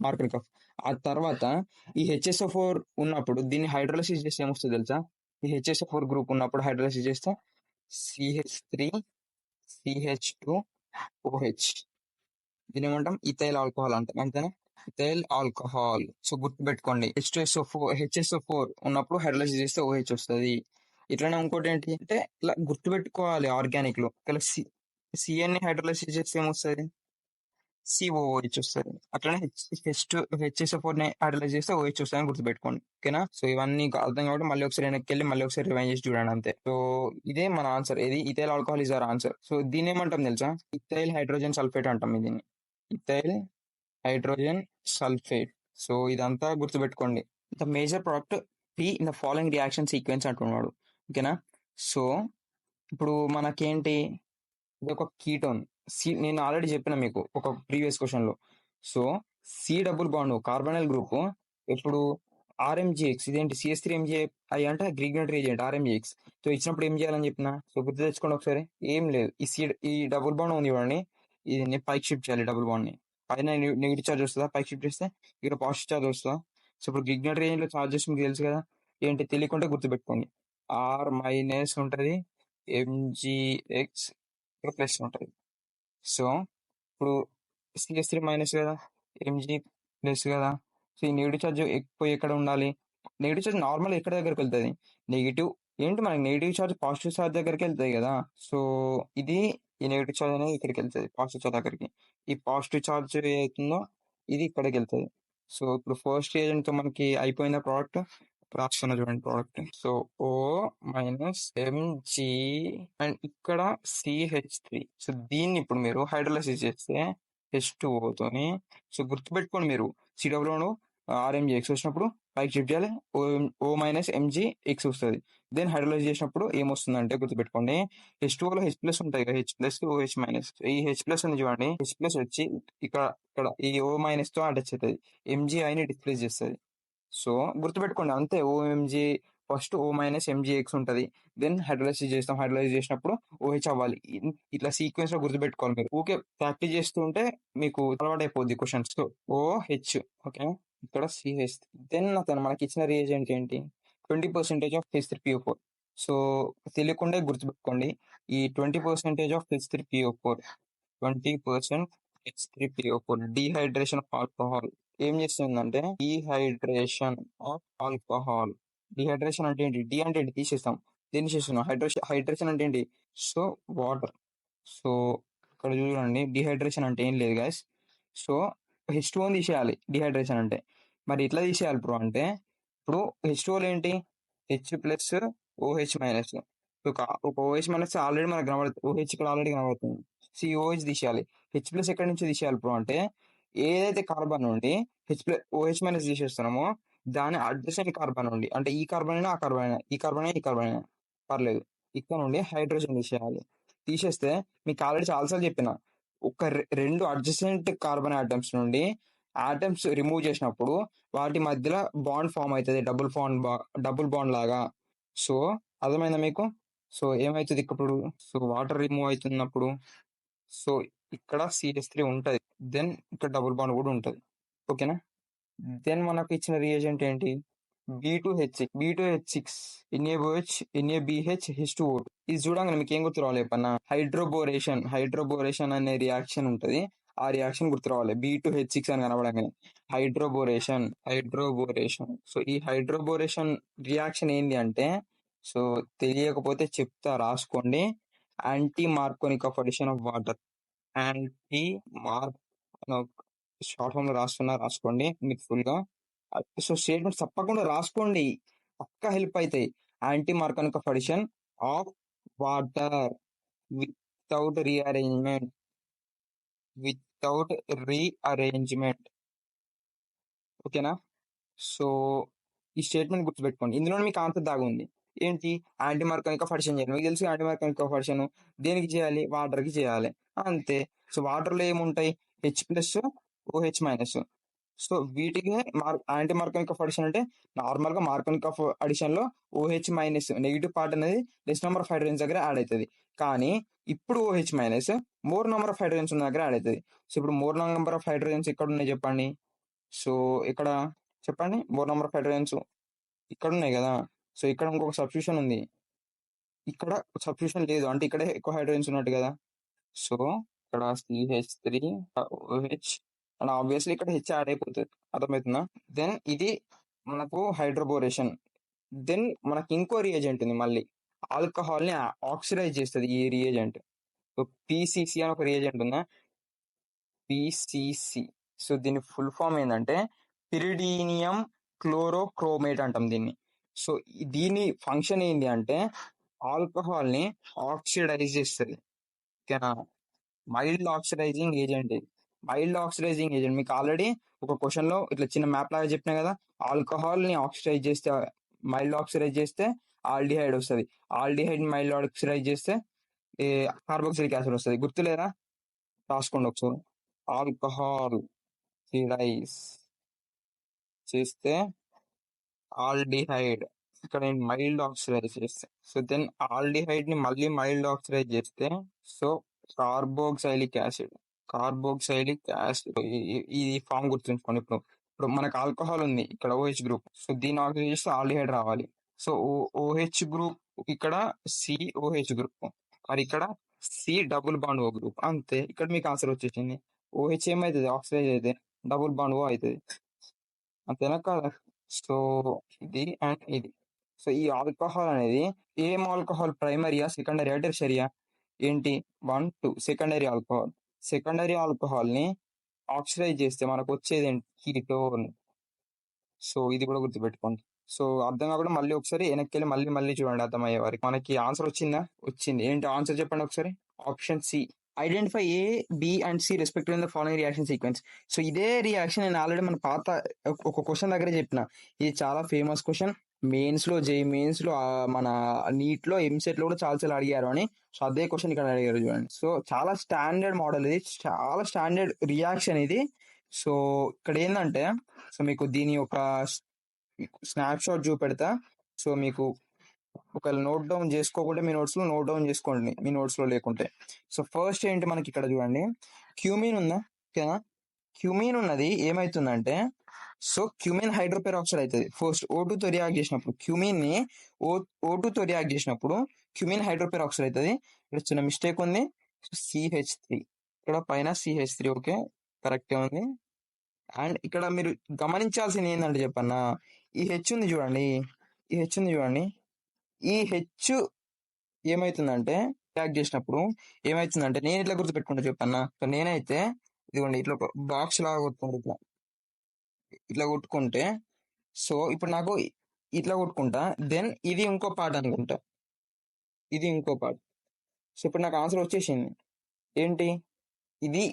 మార్కర్ కఫ్. ఆ తర్వాత ఈ HSO4 ఉన్నప్పుడు దీన్ని హైడ్రోలైసిస్ చేస్తే ఏమొస్తుంది తెలుసా? ఈ HSO4 గ్రూప్ ఉన్నప్పుడు హైడ్రోలైసిస్ చేస్తే CH3CH2OH. దీని ఏమంటాం? ఇథైల్ ఆల్కహాల్ అంటాం, అంతేనా? Ethyl alcohol. సో గుర్తుపెట్టుకోండి, HSO4 ఉన్నప్పుడు హైడ్రోలైసిస్ చేస్తే OH వస్తుంది. ఇట్లానే ఇంకోటి ఏంటి అంటే ఇట్లా గుర్తుపెట్టుకోవాలి, ఆర్గానిక్ లో ఇలా సిఎన్ హైడ్రోలైసిస్ చేస్తే ఏమొస్తుంది? COOH వస్తుంది. అట్లనే HSO4 ని హైడ్రోలైజ్ చేస్తే OH వస్తుంది అని గుర్తుపెట్టుకోండి. ఓకేనా? సో ఇవన్నీ అర్థం కాబట్టి మళ్ళీ ఒకసారి వెనక్కి వెళ్ళి మళ్ళీ ఒకసారి రివైండ్ చేసి చూడండి, అంతే. సో ఇదే మన ఆన్సర్. ఇది ethyl alcohol is our answer. So దీన్ని ఏమంటాం తెలుసా? ఇథైల్ హైడ్రోజన్ సల్ఫేట్ అంటాం. దీన్ని ఇథైల్ హైడ్రోజన్ సల్ఫేట్. సో ఇదంతా గుర్తుపెట్టుకోండి. The major product P in the following reaction sequence అంటున్నాడు. ఓకేనా? సో ఇప్పుడు మనకేంటి, ఇది ఒక కీటోన్. నేను ఆల్రెడీ చెప్పిన మీకు ఒక ప్రీవియస్ క్వశ్చన్ లో. So C double bond carbonyl group ఇప్పుడు RMGX, ఇదేంటి CH3MgI అంటే గ్రిగ్నెట్ రియేజెంట్ RMGX తో ఇచ్చినప్పుడు ఏం చేయాలని చెప్పిన? సో గుర్తు తెచ్చుకోండి ఒకసారి. ఏం లేదు, ఈ డబుల్ బాండ్ ఉంది చూడండి, ఇది పైకి షిఫ్ట్ చేయాలి. డబుల్ బాండ్ ని పైన నెగిటివ్ చార్జ్ వస్తుందా, పైకి షిఫ్ట్ చేస్తే ఇక్కడ పాజిటివ్ చార్జ్ వస్తుందా? సో ఇప్పుడు గ్రిగ్నెట్ రియేజెంట్ లో చార్జెస్ మీకు తెలుసు కదా, ఏంటి తెలియకుంటే గుర్తుపెట్టుకోండి. R- ఉంటది, MgX ప్లస్ ఉంటుంది. సో ఇప్పుడు CH3- కదా, MG ప్లస్ కదా. సో ఈ నెగిటివ్ చార్జ్ ఎక్కువ ఎక్కడ ఉండాలి? నెగిటివ్ చార్జ్ నార్మల్ ఎక్కడ దగ్గరికి వెళ్తుంది? నెగిటివ్ ఏంటి, మనకి నెగిటివ్ చార్జ్ పాజిటివ్ చార్జ్ దగ్గరికి వెళ్తాయి కదా. సో ఇది ఈ నెగిటివ్ చార్జ్ అనేది ఇక్కడికి వెళ్తుంది, పాజిటివ్ చార్జ్ దగ్గరికి. ఈ పాజిటివ్ చార్జ్ ఏదైతుందో ఇది ఇక్కడికి వెళ్తుంది. సో ఇప్పుడు ఫస్ట్ ఏజెంట్ తో మనకి అయిపోయిన ప్రోడక్ట్ రాస్తున్నా చూడండి ప్రోడక్ట్. సో O-Mg అండ్ ఇక్కడ CH3. సో దీన్ని ఇప్పుడు మీరు హైడ్రోలైసిస్ చేస్తే H2O తోని, సో గుర్తుపెట్టుకోండి మీరు, CW RMGX వచ్చినప్పుడు పైకి షిఫ్ట్ చేయాలి, O-MgX వస్తుంది. దెన్ హైడ్రోలైజ్ చేసినప్పుడు ఏమొస్తుందంటే గుర్తుపెట్టుకోండి, H2O లో H+ ఉంటాయి కదా, H+OH-. ఈ H+ ఉంది చూడండి, H+ వచ్చి ఇక్కడ ఇక్కడ ఈ O- తో అటాచ్ అవుతుంది, MgI డిస్ప్లేస్ చేస్తుంది. సో గుర్తుపెట్టుకోండి అంతే. OMG ఫస్ట్ O-MgX ఉంటుంది, దెన్ హైడ్రోలైసిస్ చేస్తాం, హైడ్రోలైజ్ చేసినప్పుడు OH అవ్వాలి. ఇట్లా సీక్వెన్స్ లో గుర్తుపెట్టుకోవాలి. మీరు ఊకే ప్రాక్టీస్ చేస్తూ ఉంటే మీకు అలవాటు అయిపోద్ది క్వశ్చన్స్. సో OH, ఓకే, ఇక్కడ CH. దెన్ అతను మనకి ఇచ్చిన రియేజెంట్ ఏంటి? 20% ఆఫ్ H3PO4. సో తెలియకుండా గుర్తుపెట్టుకోండి, ఈ 20% of H3PO4, 20% H3PO4 dehydration of alcohol ఏం చేస్తుందంటే, డీహైడ్రేషన్ ఆఫ్ ఆల్కహాల్. డిహైడ్రేషన్ అంటే ఏంటి? డి అంటే ఏంటి? తీసేస్తాం, దీన్ని చేస్తున్నాం. హైడ్రేషన్ అంటే ఏంటి? So water. సో ఇక్కడ చూడండి, డిహైడ్రేషన్ అంటే ఏం లేదు గైస్. సో H2O తీసేయాలి డిహైడ్రేషన్ అంటే. మరి ఎట్లా తీసేయాలి బ్రో అంటే, ఇప్పుడు H2O ఏంటి? H+OH-. ఒక OH- ఆల్రెడీ మనకు కనబడుతుంది, OH ఇక్కడ ఆల్రెడీ కనబడుతుంది. COH తీసేయాలి. H+ ఎక్కడి నుంచి తీసేయాలి బ్రో అంటే, ఏదైతే కార్బన్ నుండి OH- తీసేస్తున్నామో దాని అడ్జసెంట్ కార్బన్ నుండి, అంటే ఈ కార్బన్ అయినా ఆ కార్బన్ అయినా, ఈ కార్బన్ అయినా ఈ కార్బన్ అయినా పర్లేదు, ఇక్కడ నుండి హైడ్రోజన్ తీసేయాలి. తీసేస్తే మీకు ఆల్రెడీ చాలాసార్లు చెప్పిన, ఒక రెండు అడ్జసెంట్ కార్బన్ ఆటమ్స్ నుండి ఆటమ్స్ రిమూవ్ చేసినప్పుడు వాటి మధ్యలో బాండ్ ఫామ్ అవుతుంది, డబుల్ బాండ్ లాగా. సో అర్థమైందా మీకు? సో ఏమవుతుంది ఇప్పుడు? సో వాటర్ రిమూవ్ అవుతున్నప్పుడు, సో ఇక్కడ CH3 ఉంటుంది, దెన్ ఇక్కడ డబుల్ బాండ్ కూడా ఉంటుంది. ఓకేనా? దెన్ మనకు ఇచ్చిన రియేజెంట్ ఏంటి? B2H6 NaBH H2O2. ఇది చూడంగానే మీకు ఏం గుర్తు రావాలి చెప్పన్నా? హైడ్రోబోరేషన్ అనే రియాక్షన్ ఉంటుంది, ఆ రియాక్షన్ గుర్తు రావాలి. B2H6 అని కనబడంగానే హైడ్రోబోరేషన్. సో ఈ హైడ్రోబోరేషన్ రియాక్షన్ ఏంటి అంటే, సో తెలియకపోతే చెప్తా, రాసుకోండి. Anti Markovnikov of addition of water. Anti Markovnikov short form లో రాసుకోండి మీకు ఫుల్ గా. సో స్టేట్మెంట్ తప్పకుండా రాసుకోండి, పక్కా హెల్ప్ అవుతాయి. Anti Markovnikov of addition of water without rearrangement, without rearrangement. ఓకేనా? సో ఈ స్టేట్మెంట్ గుర్తుపెట్టుకోండి, ఇందులో మీకు ఆన్సర్ దాగి ఉంది. ఏంటి? యాంటీ మార్కానిక్ ఆఫ్ అడిషన్ చేయాలి. మీకు తెలుసు యాంటీ మార్కానిక్ ఆఫ్ అడిషన్ దేనికి చేయాలి? వాటర్ కి చేయాలి, అంతే. సో వాటర్ లో ఏముంటాయి? H plus OH minus. So వీటికి యాంటీ మార్కానిక్ ఆఫ్ అడిషన్ అంటే నార్మల్ గా మార్కానిక్ ఆఫ్ అడిషన్ లో ఓహెచ్ మైనస్ నెగిటివ్ పార్ట్ అనేది లెస్ నెంబర్ ఆఫ్ హైడ్రోజన్స్ దగ్గర యాడ్ అవుతుంది. కానీ ఇప్పుడు OH minus more number of hydrogens ఉన్న దగ్గర యాడ్ అవుతుంది. సో ఇప్పుడు మోర్ నెంబర్ ఆఫ్ హైడ్రోజన్స్ ఎక్కడ ఉన్నాయి చెప్పండి? సో ఇక్కడ చెప్పండి, మోర్ నెంబర్ ఆఫ్ హైడ్రోజన్స్ ఇక్కడ ఉన్నాయి కదా. సో ఇక్కడ ఇంకొక సబ్స్టిట్యూషన్ ఉంది, ఇక్కడ సబ్స్టిట్యూషన్ లేదు, అంటే ఇక్కడ ఎక్కువ హైడ్రోజన్స్ ఉన్నట్టు కదా. సో ఇక్కడ CH3 OH అండ్ ఆబ్వియస్లీ ఇక్కడ హెచ్ యాడ్ అయిపోతుంది, అర్థమవుతుందా? దెన్ ఇది మనకు హైడ్రోబోరేషన్. దెన్ మనకి ఇంకో రియేజెంట్ ఉంది, మళ్ళీ ఆల్కహాల్ ని ఆక్సిడైజ్ చేస్తుంది ఈ రియేజెంట్. సో PCC అని ఒక రియేజెంట్ ఉందా, PCC. సో దీని ఫుల్ ఫామ్ ఏంటంటే పిరిడీనియం క్లోరోక్రోమేట్ అంటాం దీన్ని. సో దీని ఫంక్షన్ ఏంటి అంటే ఆల్కహాల్ ని ఆక్సిడైజ్ చేస్తుంది. ఓకేనా? మైల్డ్ ఆక్సిడైజింగ్ ఏజెంట్ ఇది. మైల్డ్ ఆక్సిడైజింగ్ ఏజెంట్ మీకు ఆల్రెడీ ఒక క్వశ్చన్ లో ఇట్లా చిన్న మ్యాప్ లాగా చెప్పినా కదా. ఆల్కహాల్ ని ఆక్సిడైజ్ చేస్తే, మైల్డ్ ఆక్సిడైజ్ చేస్తే ఆల్డిహైడ్ వస్తుంది. ఆల్డిహైడ్ మైల్డ్ ఆక్సిడైజ్ చేస్తే కార్బోక్సిలిక్ యాసిడ్ వస్తుంది. గుర్తులేదా? రాసుకోండి ఒకసారి. ఆల్కహాల్ ఆక్సిడైజ్ చేస్తే ఆల్డిహైడ్, ఇక్కడ నేను మైల్డ్ ఆక్సిడైజ్ చేస్తే, సో దెన్ ఆల్డిహైడ్ ని మళ్ళీ మైల్డ్ ఆక్సిడైజ్ చేస్తే సో కార్బోక్సైలిక్ యాసిడ్. కార్బోక్సైలిక్ యాసిడ్ ఈ ఫామ్ గుర్తుంచుకోండి. ఇప్పుడు ఇప్పుడు మనకు ఆల్కహాల్ ఉంది ఇక్కడ OH గ్రూప్, సో దీన్ని ఆక్సిడైజ్ చేస్తే ఆల్డిహైడ్ రావాలి. సో OH గ్రూప్ ఇక్కడ COH గ్రూప్, మరి ఇక్కడ C double bond O group, అంతే. ఇక్కడ మీకు ఆన్సర్ వచ్చేసింది. OH ఏమవుతుంది? ఆక్సిడైజ్ అయితే డబుల్ బాండ్ O అవుతుంది, అంతేనా కాదా? సో ఇది అండ్ ఇది. సో ఈ ఆల్కహాల్ అనేది ఏం ఆల్కహాల్? ప్రైమరీయా, సెకండరీయా, టెర్షరియా? ఏంటి? 1 2 సెకండరీ ఆల్కహాల్. సెకండరీ ఆల్కహాల్ ని ఆక్సిడైజ్ చేస్తే మనకు వచ్చేది ఏంటి? కీటోన్. సో ఇది కూడా గుర్తుపెట్టుకోండి. సో అర్థం కాకుండా మళ్ళీ ఒకసారి వెనక్కి వెళ్ళి మళ్ళీ మళ్ళీ చూడండి, అర్థమయ్యే వారికి. మనకి ఆన్సర్ వచ్చిందా? వచ్చింది. ఏంటి ఆన్సర్ చెప్పండి ఒకసారి. Option C. Identify A, B and C respective in the following reaction sequence. So ఇదే రియాక్షన్ నేను ఆల్రెడీ మన పాత ఒక క్వశ్చన్ దగ్గరే చెప్పిన. ఇది చాలా ఫేమస్ క్వశ్చన్. మెయిన్స్ లో, జే మెయిన్స్ లో, మన నీట్ లో, ఎంసెట్ లో కూడా చాలా చాలా అడిగారు అని. సో అదే క్వశ్చన్ ఇక్కడ అడిగారు చూడండి. సో చాలా స్టాండర్డ్ మోడల్ ఇది, చాలా స్టాండర్డ్ రియాక్షన్ ఇది. సో ఇక్కడ ఏంటంటే, సో మీకు దీని ఒక స్నాప్ షాట్ చూపెడతా. సో మీకు ఒకవేళ నోట్ డౌన్ చేసుకోకుంటే మీ నోట్స్ లో నోట్ డౌన్ చేసుకోండి, మీ నోట్స్ లో లేకుంటే. సో ఫస్ట్ ఏంటి మనకి ఇక్కడ చూడండి, క్యూమిన్ ఉందా? ఓకేనా? క్యూమిన్ ఉన్నది ఏమైతుందంటే, సో క్యూమిన్ హైడ్రోపెరాక్సైడ్ అవుతుంది. ఫస్ట్ O2 తో రియాక్ట్ చేసినప్పుడు క్యూమిన్ ని O2 తో రియాక్ట్ చేసినప్పుడు క్యూమిన్ హైడ్రోపెరాక్సైడ్ అవుతుంది. ఇక్కడ చిన్న మిస్టేక్ ఉంది, CH3. ఇక్కడ పైన CH3. ఓకే, కరెక్టే ఉంది. అండ్ ఇక్కడ మీరు గమనించాల్సింది ఏంటంటే చెప్పన్నా, ఈ హెచ్ ఉంది చూడండి, ఈ హెచ్ ఉంది చూడండి, ఈ హెచ్ ఏమైతుందంటే రియాక్ట్ చేసినప్పుడు ఏమైతుందంటే, నేను ఇట్లా గుర్తుపెట్టుకుంటా చెప్పన్నా. సో నేనైతే ఇదిగోండి ఇట్లా ఒక బాక్స్ లాగా కొట్టుకుంటా, ఇట్లా ఇట్లా కొట్టుకుంటే, సో ఇప్పుడు నాకు ఇట్లా కొట్టుకుంటా, దెన్ ఇది ఇంకో పార్ట్ అనుకుంటా, ఇది ఇంకో పార్ట్. సో ఇప్పుడు నాకు ఆన్సర్ వచ్చేసింది. ఏంటి? ఇది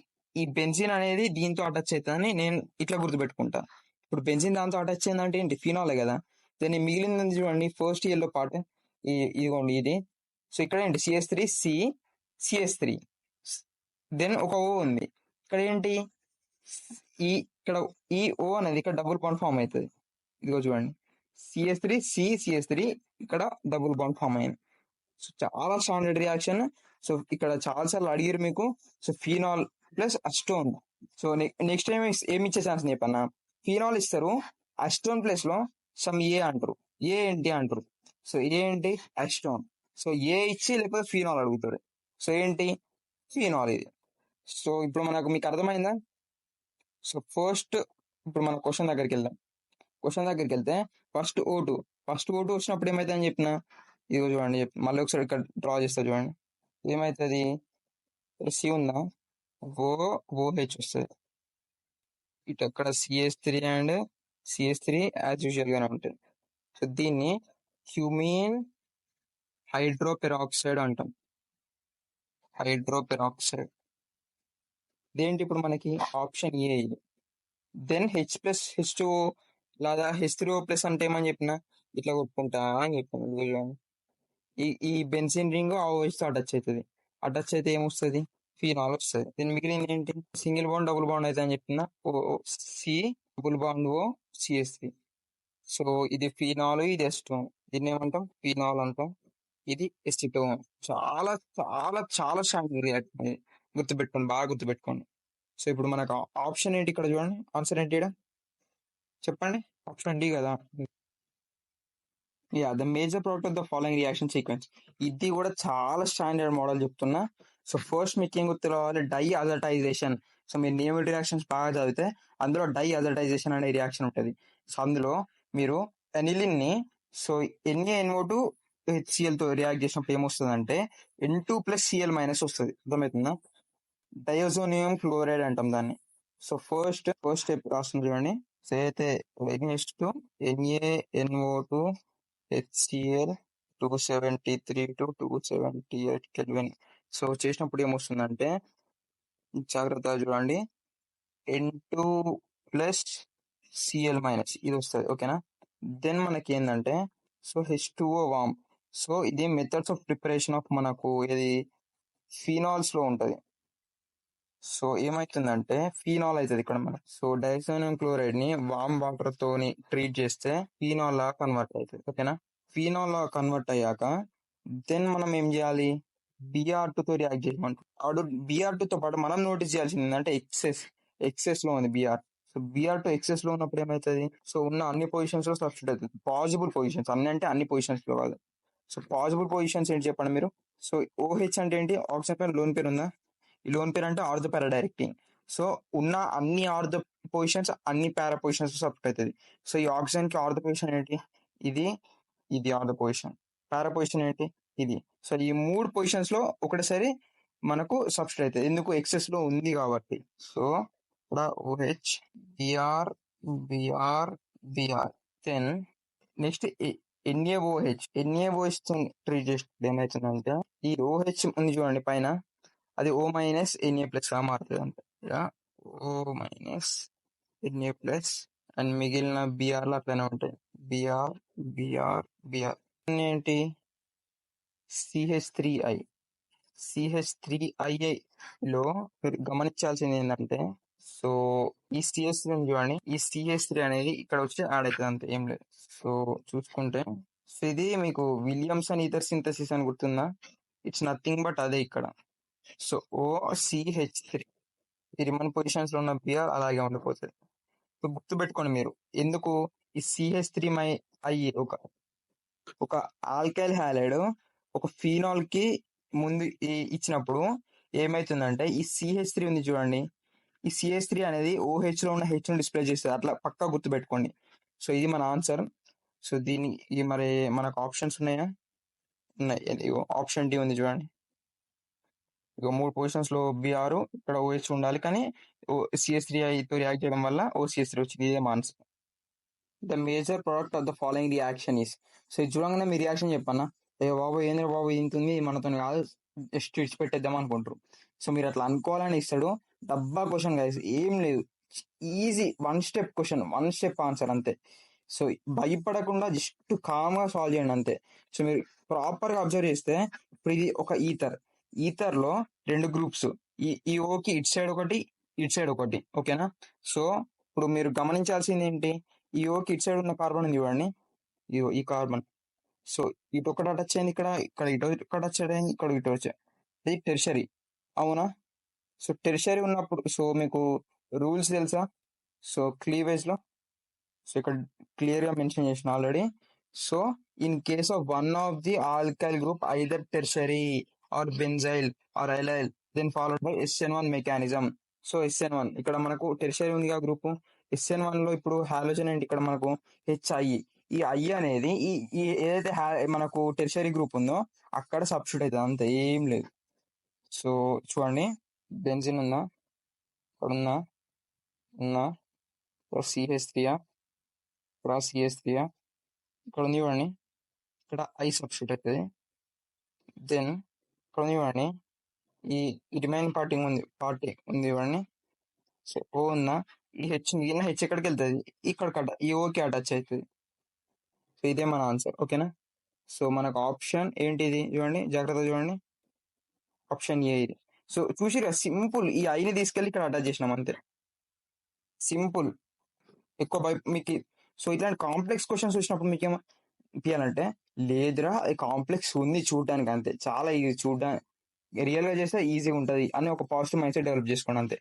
ఈ బెంజిన్ అనేది దీంతో అటాచ్ అవుతుందని నేను ఇట్లా గుర్తుపెట్టుకుంటా. ఇప్పుడు బెంజిన్ దాంతో అటాచ్ అయిందంటే ఏంటి? ఫినాలే కదా. దాన్ని మిగిలింది చూడండి, ఫస్ట్ ఎల్లో పార్ట్, ఇదిగోండి ఇది. సో ఇక్కడ ఏంటి? CH3 CH3, దెన్ ఒక O ఉంది. ఇక్కడ ఏంటి? ఇక్కడ ఈ O అనేది ఇక్కడ డబుల్ బాండ్ ఫామ్ అవుతుంది. ఇదిగో చూడండి, CH3 CH3 ఇక్కడ డబుల్ బాండ్ ఫామ్ అయింది. సో చాలా స్టాండర్డ్ రియాక్షన్. సో ఇక్కడ చాలా సార్లు అడిగారు మీకు. So phenol plus acetone. So next time ఏమి ఇచ్చే ఛాన్స్ చెప్పన్నా, ఫినాల్ ఇస్తారు, అస్టోన్ ప్లేస్ లో సమ్ ఏ అంటారు. ఏ ఏంటి అంటారు. సో ఏ ఏంటి? అస్టోన్. సో ఏ ఇచ్చి లేకపోతే ఫినాల్ అడుగుతారు. సో ఏంటి? ఫినాల్ ఇది. సో ఇప్పుడు మనకు మీకు అర్థమైందా? సో ఫస్ట్ ఇప్పుడు మన క్వశ్చన్ దగ్గరికి వెళ్దాం. క్వశ్చన్ దగ్గరికి వెళ్తే ఫస్ట్ O2 వచ్చినప్పుడు ఏమైతే అని చెప్పిన, ఇదిగో చూడండి, మళ్ళీ ఒకసారి ఇక్కడ డ్రా చేస్తా చూడండి. ఏమైతుంది? C ఉందా? OH వస్తుంది. ఇటు అక్కడ సిఎస్3 అండ్ సిఎస్3 యాజ్ యూజువల్ గానే ఉంటుంది. సో దీన్ని హ్యూమిన్ హైడ్రోపెరాక్సైడ్ అంటాం. హైడ్రోపెరాక్సైడ్ ఇదేంటి ఇప్పుడు మనకి ఆప్షన్ ఏ ఇది. దెన్ H+H2O లేదా H3O+ అంటే ఏమని చెప్పిన ఇట్లా కొట్టుకుంటా అని చెప్పిన. ఈ బెన్జిన్ రింగ్ ఆ OH తో అటాచ్ అవుతుంది. అటాచ్ అయితే ఏమొస్తుంది? ఫినాల్ వస్తుంది. దీని మిగిలింది ఏంటి? సింగిల్ బాండ్ డబుల్ బాండ్ అయితే అని చెప్పిన C double bond O CH3. So ఇది ఫినాల్, ఇది ఎస్టోన్. దీన్ని ఏమంటాం? ఫినాల్ అంటాం. ఇది ఎసిటోన్. చాలా చాలా చాలా స్ట్రాంగ్ రియాక్ట్ గుర్తుపెట్టుకోండి, బాగా గుర్తుపెట్టుకోండి. సో ఇప్పుడు మనకు ఆప్షన్ ఏంటి ఇక్కడ చూడండి, ఆన్సర్ ఏంటి ఇక్కడ చెప్పండి. ఆప్షన్ డి కదా. The major product of the following reaction sequence. ఇది కూడా చాలా స్టాండర్డ్ మోడల్ చెప్తున్నా. సో ఫస్ట్ మీకు ఏం గుర్తు రావాలి? డై అజటైజేషన్. సో మీరు నేమిడ్ రియాక్షన్స్ బాగా చదివితే అందులో డై అజటైజేషన్ అనే రియాక్షన్ ఉంటుంది. సో అందులో మీరు ఎనిలిన్ ని సో NaNO2 HCl తో రియాక్ట్ చేసినప్పుడు ఏమొస్తుంది N2+Cl- వస్తుంది. అర్థమవుతుందా? డయోజోనియం క్లోరైడ్ అంటాం దాన్ని. సో ఫస్ట్ స్టెప్ రాస్తుంది చూడండి. సో అయితే next NaNO2 HCl 273 to 278 kelvin. So చేసినప్పుడు ఏమొస్తుందంటే జాగ్రత్తగా చూడండి, N2+Cl- ఇది వస్తుంది. ఓకేనా? దెన్ మనకి ఏంటంటే సో H2O వామ్. సో ఇది మెథడ్స్ ఆఫ్ ప్రిపరేషన్ ఆఫ్ మనకు ఇది ఫినాల్స్ లో ఉంటది. సో ఏమైతుందంటే ఫీనాల్ అవుతుంది ఇక్కడ మనకి. సో డైసోనియం క్లోరైడ్ ని వామ్ వాటర్ తోని ట్రీట్ చేస్తే ఫీనాల్ లా కన్వర్ట్ అవుతుంది. ఓకేనా? ఫీనాల్ లా కన్వర్ట్ అయ్యాక దెన్ మనం ఏం చేయాలి? Br2 తో రియాక్ట్ చేయమంటాం. అప్పుడు Br2 తో పాటు మనం నోటీస్ చేయాల్సింది ఏంటంటే ఎక్సెస్ లో ఉంది Br. సో Br2 ఎక్సెస్ లో ఉన్నప్పుడు ఏమవుతుంది? సో ఉన్న అన్ని పొజిషన్స్ లో సబ్స్టిట్యూట్ అవుతుంది. పాసిబుల్ పొజిషన్స్ అన్ని అంటే అన్ని పొజిషన్స్ లో కాదు. సో పాసిబుల్ పొజిషన్స్ ఏంటి చెప్పండి మీరు? సో OH అంటే ఏంటి? ఆక్సిజన్ పైన లోన్ పేరు ఉందా? ఈ లోన్ పేరు అంటే ఆర్థో పారా డైరెక్టింగ్. సో ఉన్న అన్ని ఆర్థో పొజిషన్స్ అన్ని పారా పొజిషన్స్ సబ్స్టిట్యూట్ అవుతుంది. సో ఈ ఆక్సిజన్ కి ఆర్థో పొజిషన్ ఏంటి? ఇది ఆర్థో పొజిషన్. పారా పొజిషన్ ఏంటి? ఇది. సో ఈ మూడు పొజిషన్స్ లో ఒకటేసారి మనకు సబ్స్టిట్యూట్ అవుతుంది. ఎందుకు? ఎక్సెస్ లో ఉంది కాబట్టి. సో ఇక్కడ OH Br Br Br then next NaOH తో ట్రీట్ చేసినప్పుడు ఏమవుతుందంటే ఈ OH ఉంది చూడండి పైన, అది O- Na+ గా మారుతుంది. అంటే O- Na+ అండ్ మిగిలిన Br లు అట్లనే ఉంటాయి. Br ఏంటి? CH3I. CH3I లో మీరు గమనించాల్సింది ఏంటంటే సో ఈ CH3 చూడండి, ఈ CH3 అనేది ఇక్కడ వచ్చి యాడ్ అవుతుంది, అంతే, ఏం లేదు. సో చూసుకుంటే సో ఇది మీకు విలియమ్సన్ ఈథర్ సింథసిస్ అని గుర్తుందా? ఇట్స్ నథింగ్ బట్ అదే ఇక్కడ. సో OCH3 ఈ రిమైన్ పొజిషన్స్ లో ఉన్న Br అలాగే ఉండిపోతుంది. సో గుర్తు పెట్టుకోండి మీరు. ఎందుకు ఈ CH3I ఒక ఆల్కైల్ హ్యాలైడ్ ఒక ఫీనాల్ కి ముందు ఇచ్చినప్పుడు ఏమైతుందంటే ఈ CH3 ఉంది చూడండి, ఈ CH3 అనేది OH లో ఉన్న H ను డిస్ప్లే చేస్తుంది. అట్లా పక్కా గుర్తు పెట్టుకోండి. సో ఇది మన ఆన్సర్. సో దీనికి మరి మనకు ఆప్షన్స్ ఉన్నాయా? ఉన్నాయి. ఆప్షన్ డి ఉంది చూడండి. ఇక 3 పొజిషన్స్ లో Br, ఇక్కడ OH ఉండాలి, కానీ CH3I తో రియాక్ట్ చేయడం వల్ల OCH3 వచ్చింది. ఇదే answer. The major product of the following reaction is. So ఇది చూడంగానే మీ రియాక్షన్ చెప్పన్నా, ఏ బాబు ఏంద్ర బాబు ఇంతుంది మనతో కాదు, జస్ట్ ఇడిచిపెట్టేద్దాం అనుకుంటారు. సో మీరు అట్లా అనుకోవాలని ఇస్తాడు. డబ్బా క్వశ్చన్ గైస్, ఏం లేదు, easy, one step question, one step answer అంతే. సో భయపడకుండా జస్ట్ కామ్ గా సాల్వ్ చేయండి అంతే. సో మీరు ప్రాపర్ గా అబ్జర్వ్ చేస్తే ఇప్పుడు ఇది ఒక ఈథర్ లో 2 గ్రూప్స్, ఈ ఓకి ఇటు సైడ్ ఒకటి, ఇటు సైడ్ ఒకటి. ఓకేనా? సో ఇప్పుడు మీరు గమనించాల్సింది ఏంటి? ఈ ఓకి ఇటు సైడ్ ఉన్న కార్బన్ ఉంది చూడండి, ఈ కార్బన్. సో ఇటు ఒకటి టచ్ అయింది, ఇక్కడ ఇటు టచ్ అయింది, ఇక్కడ ఇటు వచ్చాయి. ఇది టెర్షరీ, అవునా? సో టెర్షరీ ఉన్నప్పుడు సో మీకు రూల్స్ తెలుసా? సో క్లీవేజ్ లో సో ఇక్కడ క్లియర్ గా మెన్షన్ చేసిన already. So in case of one of the alkyl group either tertiary or benzyl or allyl then followed by SN1 mechanism. So SN1 ఇక్కడ మనకు tertiary ఉంది group. SN1 లో ఇప్పుడు halogen ఏంటి? ఇక్కడ మనకు HI. ఈ I అనేది ఈ ఏదైతే మనకు టెర్షరీ గ్రూప్ ఉందో అక్కడ సబ్స్టిట్యూట్ అవుతుంది, అంతే, ఏం లేదు. సో చూడండి, బెంజిన్ ఉందా? ఇక్కడ ఉందా? CH3 ఇక్కడ CH3 ఇక్కడ ఉంది చూడండి, ఇక్కడ I సబ్స్టిట్యూట్ అవుతుంది. దెన్ ఇక్కడ ఉంది చూడండి, ఈ రిమైనింగ్ పార్టీ ఉంది చూడండి. సో ఓ ఉందా, ఈ మిగిలిన హెచ్ ఎక్కడికి వెళ్తుంది, ఇక్కడ ఈ ఓకి అటాచ్ అవుతుంది. సో ఇదే మన ఆన్సర్. ఓకేనా. సో మనకు ఆప్షన్ ఏంటిది చూడండి, జాగ్రత్తగా చూడండి, ఆప్షన్ ఏ ఇది. సో చూసిరా, సింపుల్, ఈ ఐని తీసుకెళ్ళి ఇక్కడ అటాచ్ చేసినాం అంతే, సింపుల్. ఎక్కువ మీకు సో ఇట్లాంటి కాంప్లెక్స్ క్వశ్చన్స్ వచ్చినప్పుడు మీకు ఏమనిపించాలంటే, లేదురా అది కాంప్లెక్స్ ఉంది చూడడానికి, అంతే, చాలా ఈజీ చూడడానికి, రియల్ గా చేస్తే ఈజీ ఉంటుంది అని ఒక పాజిటివ్ మైండ్ సెట్ డెవలప్ చేసుకోండి అంతే.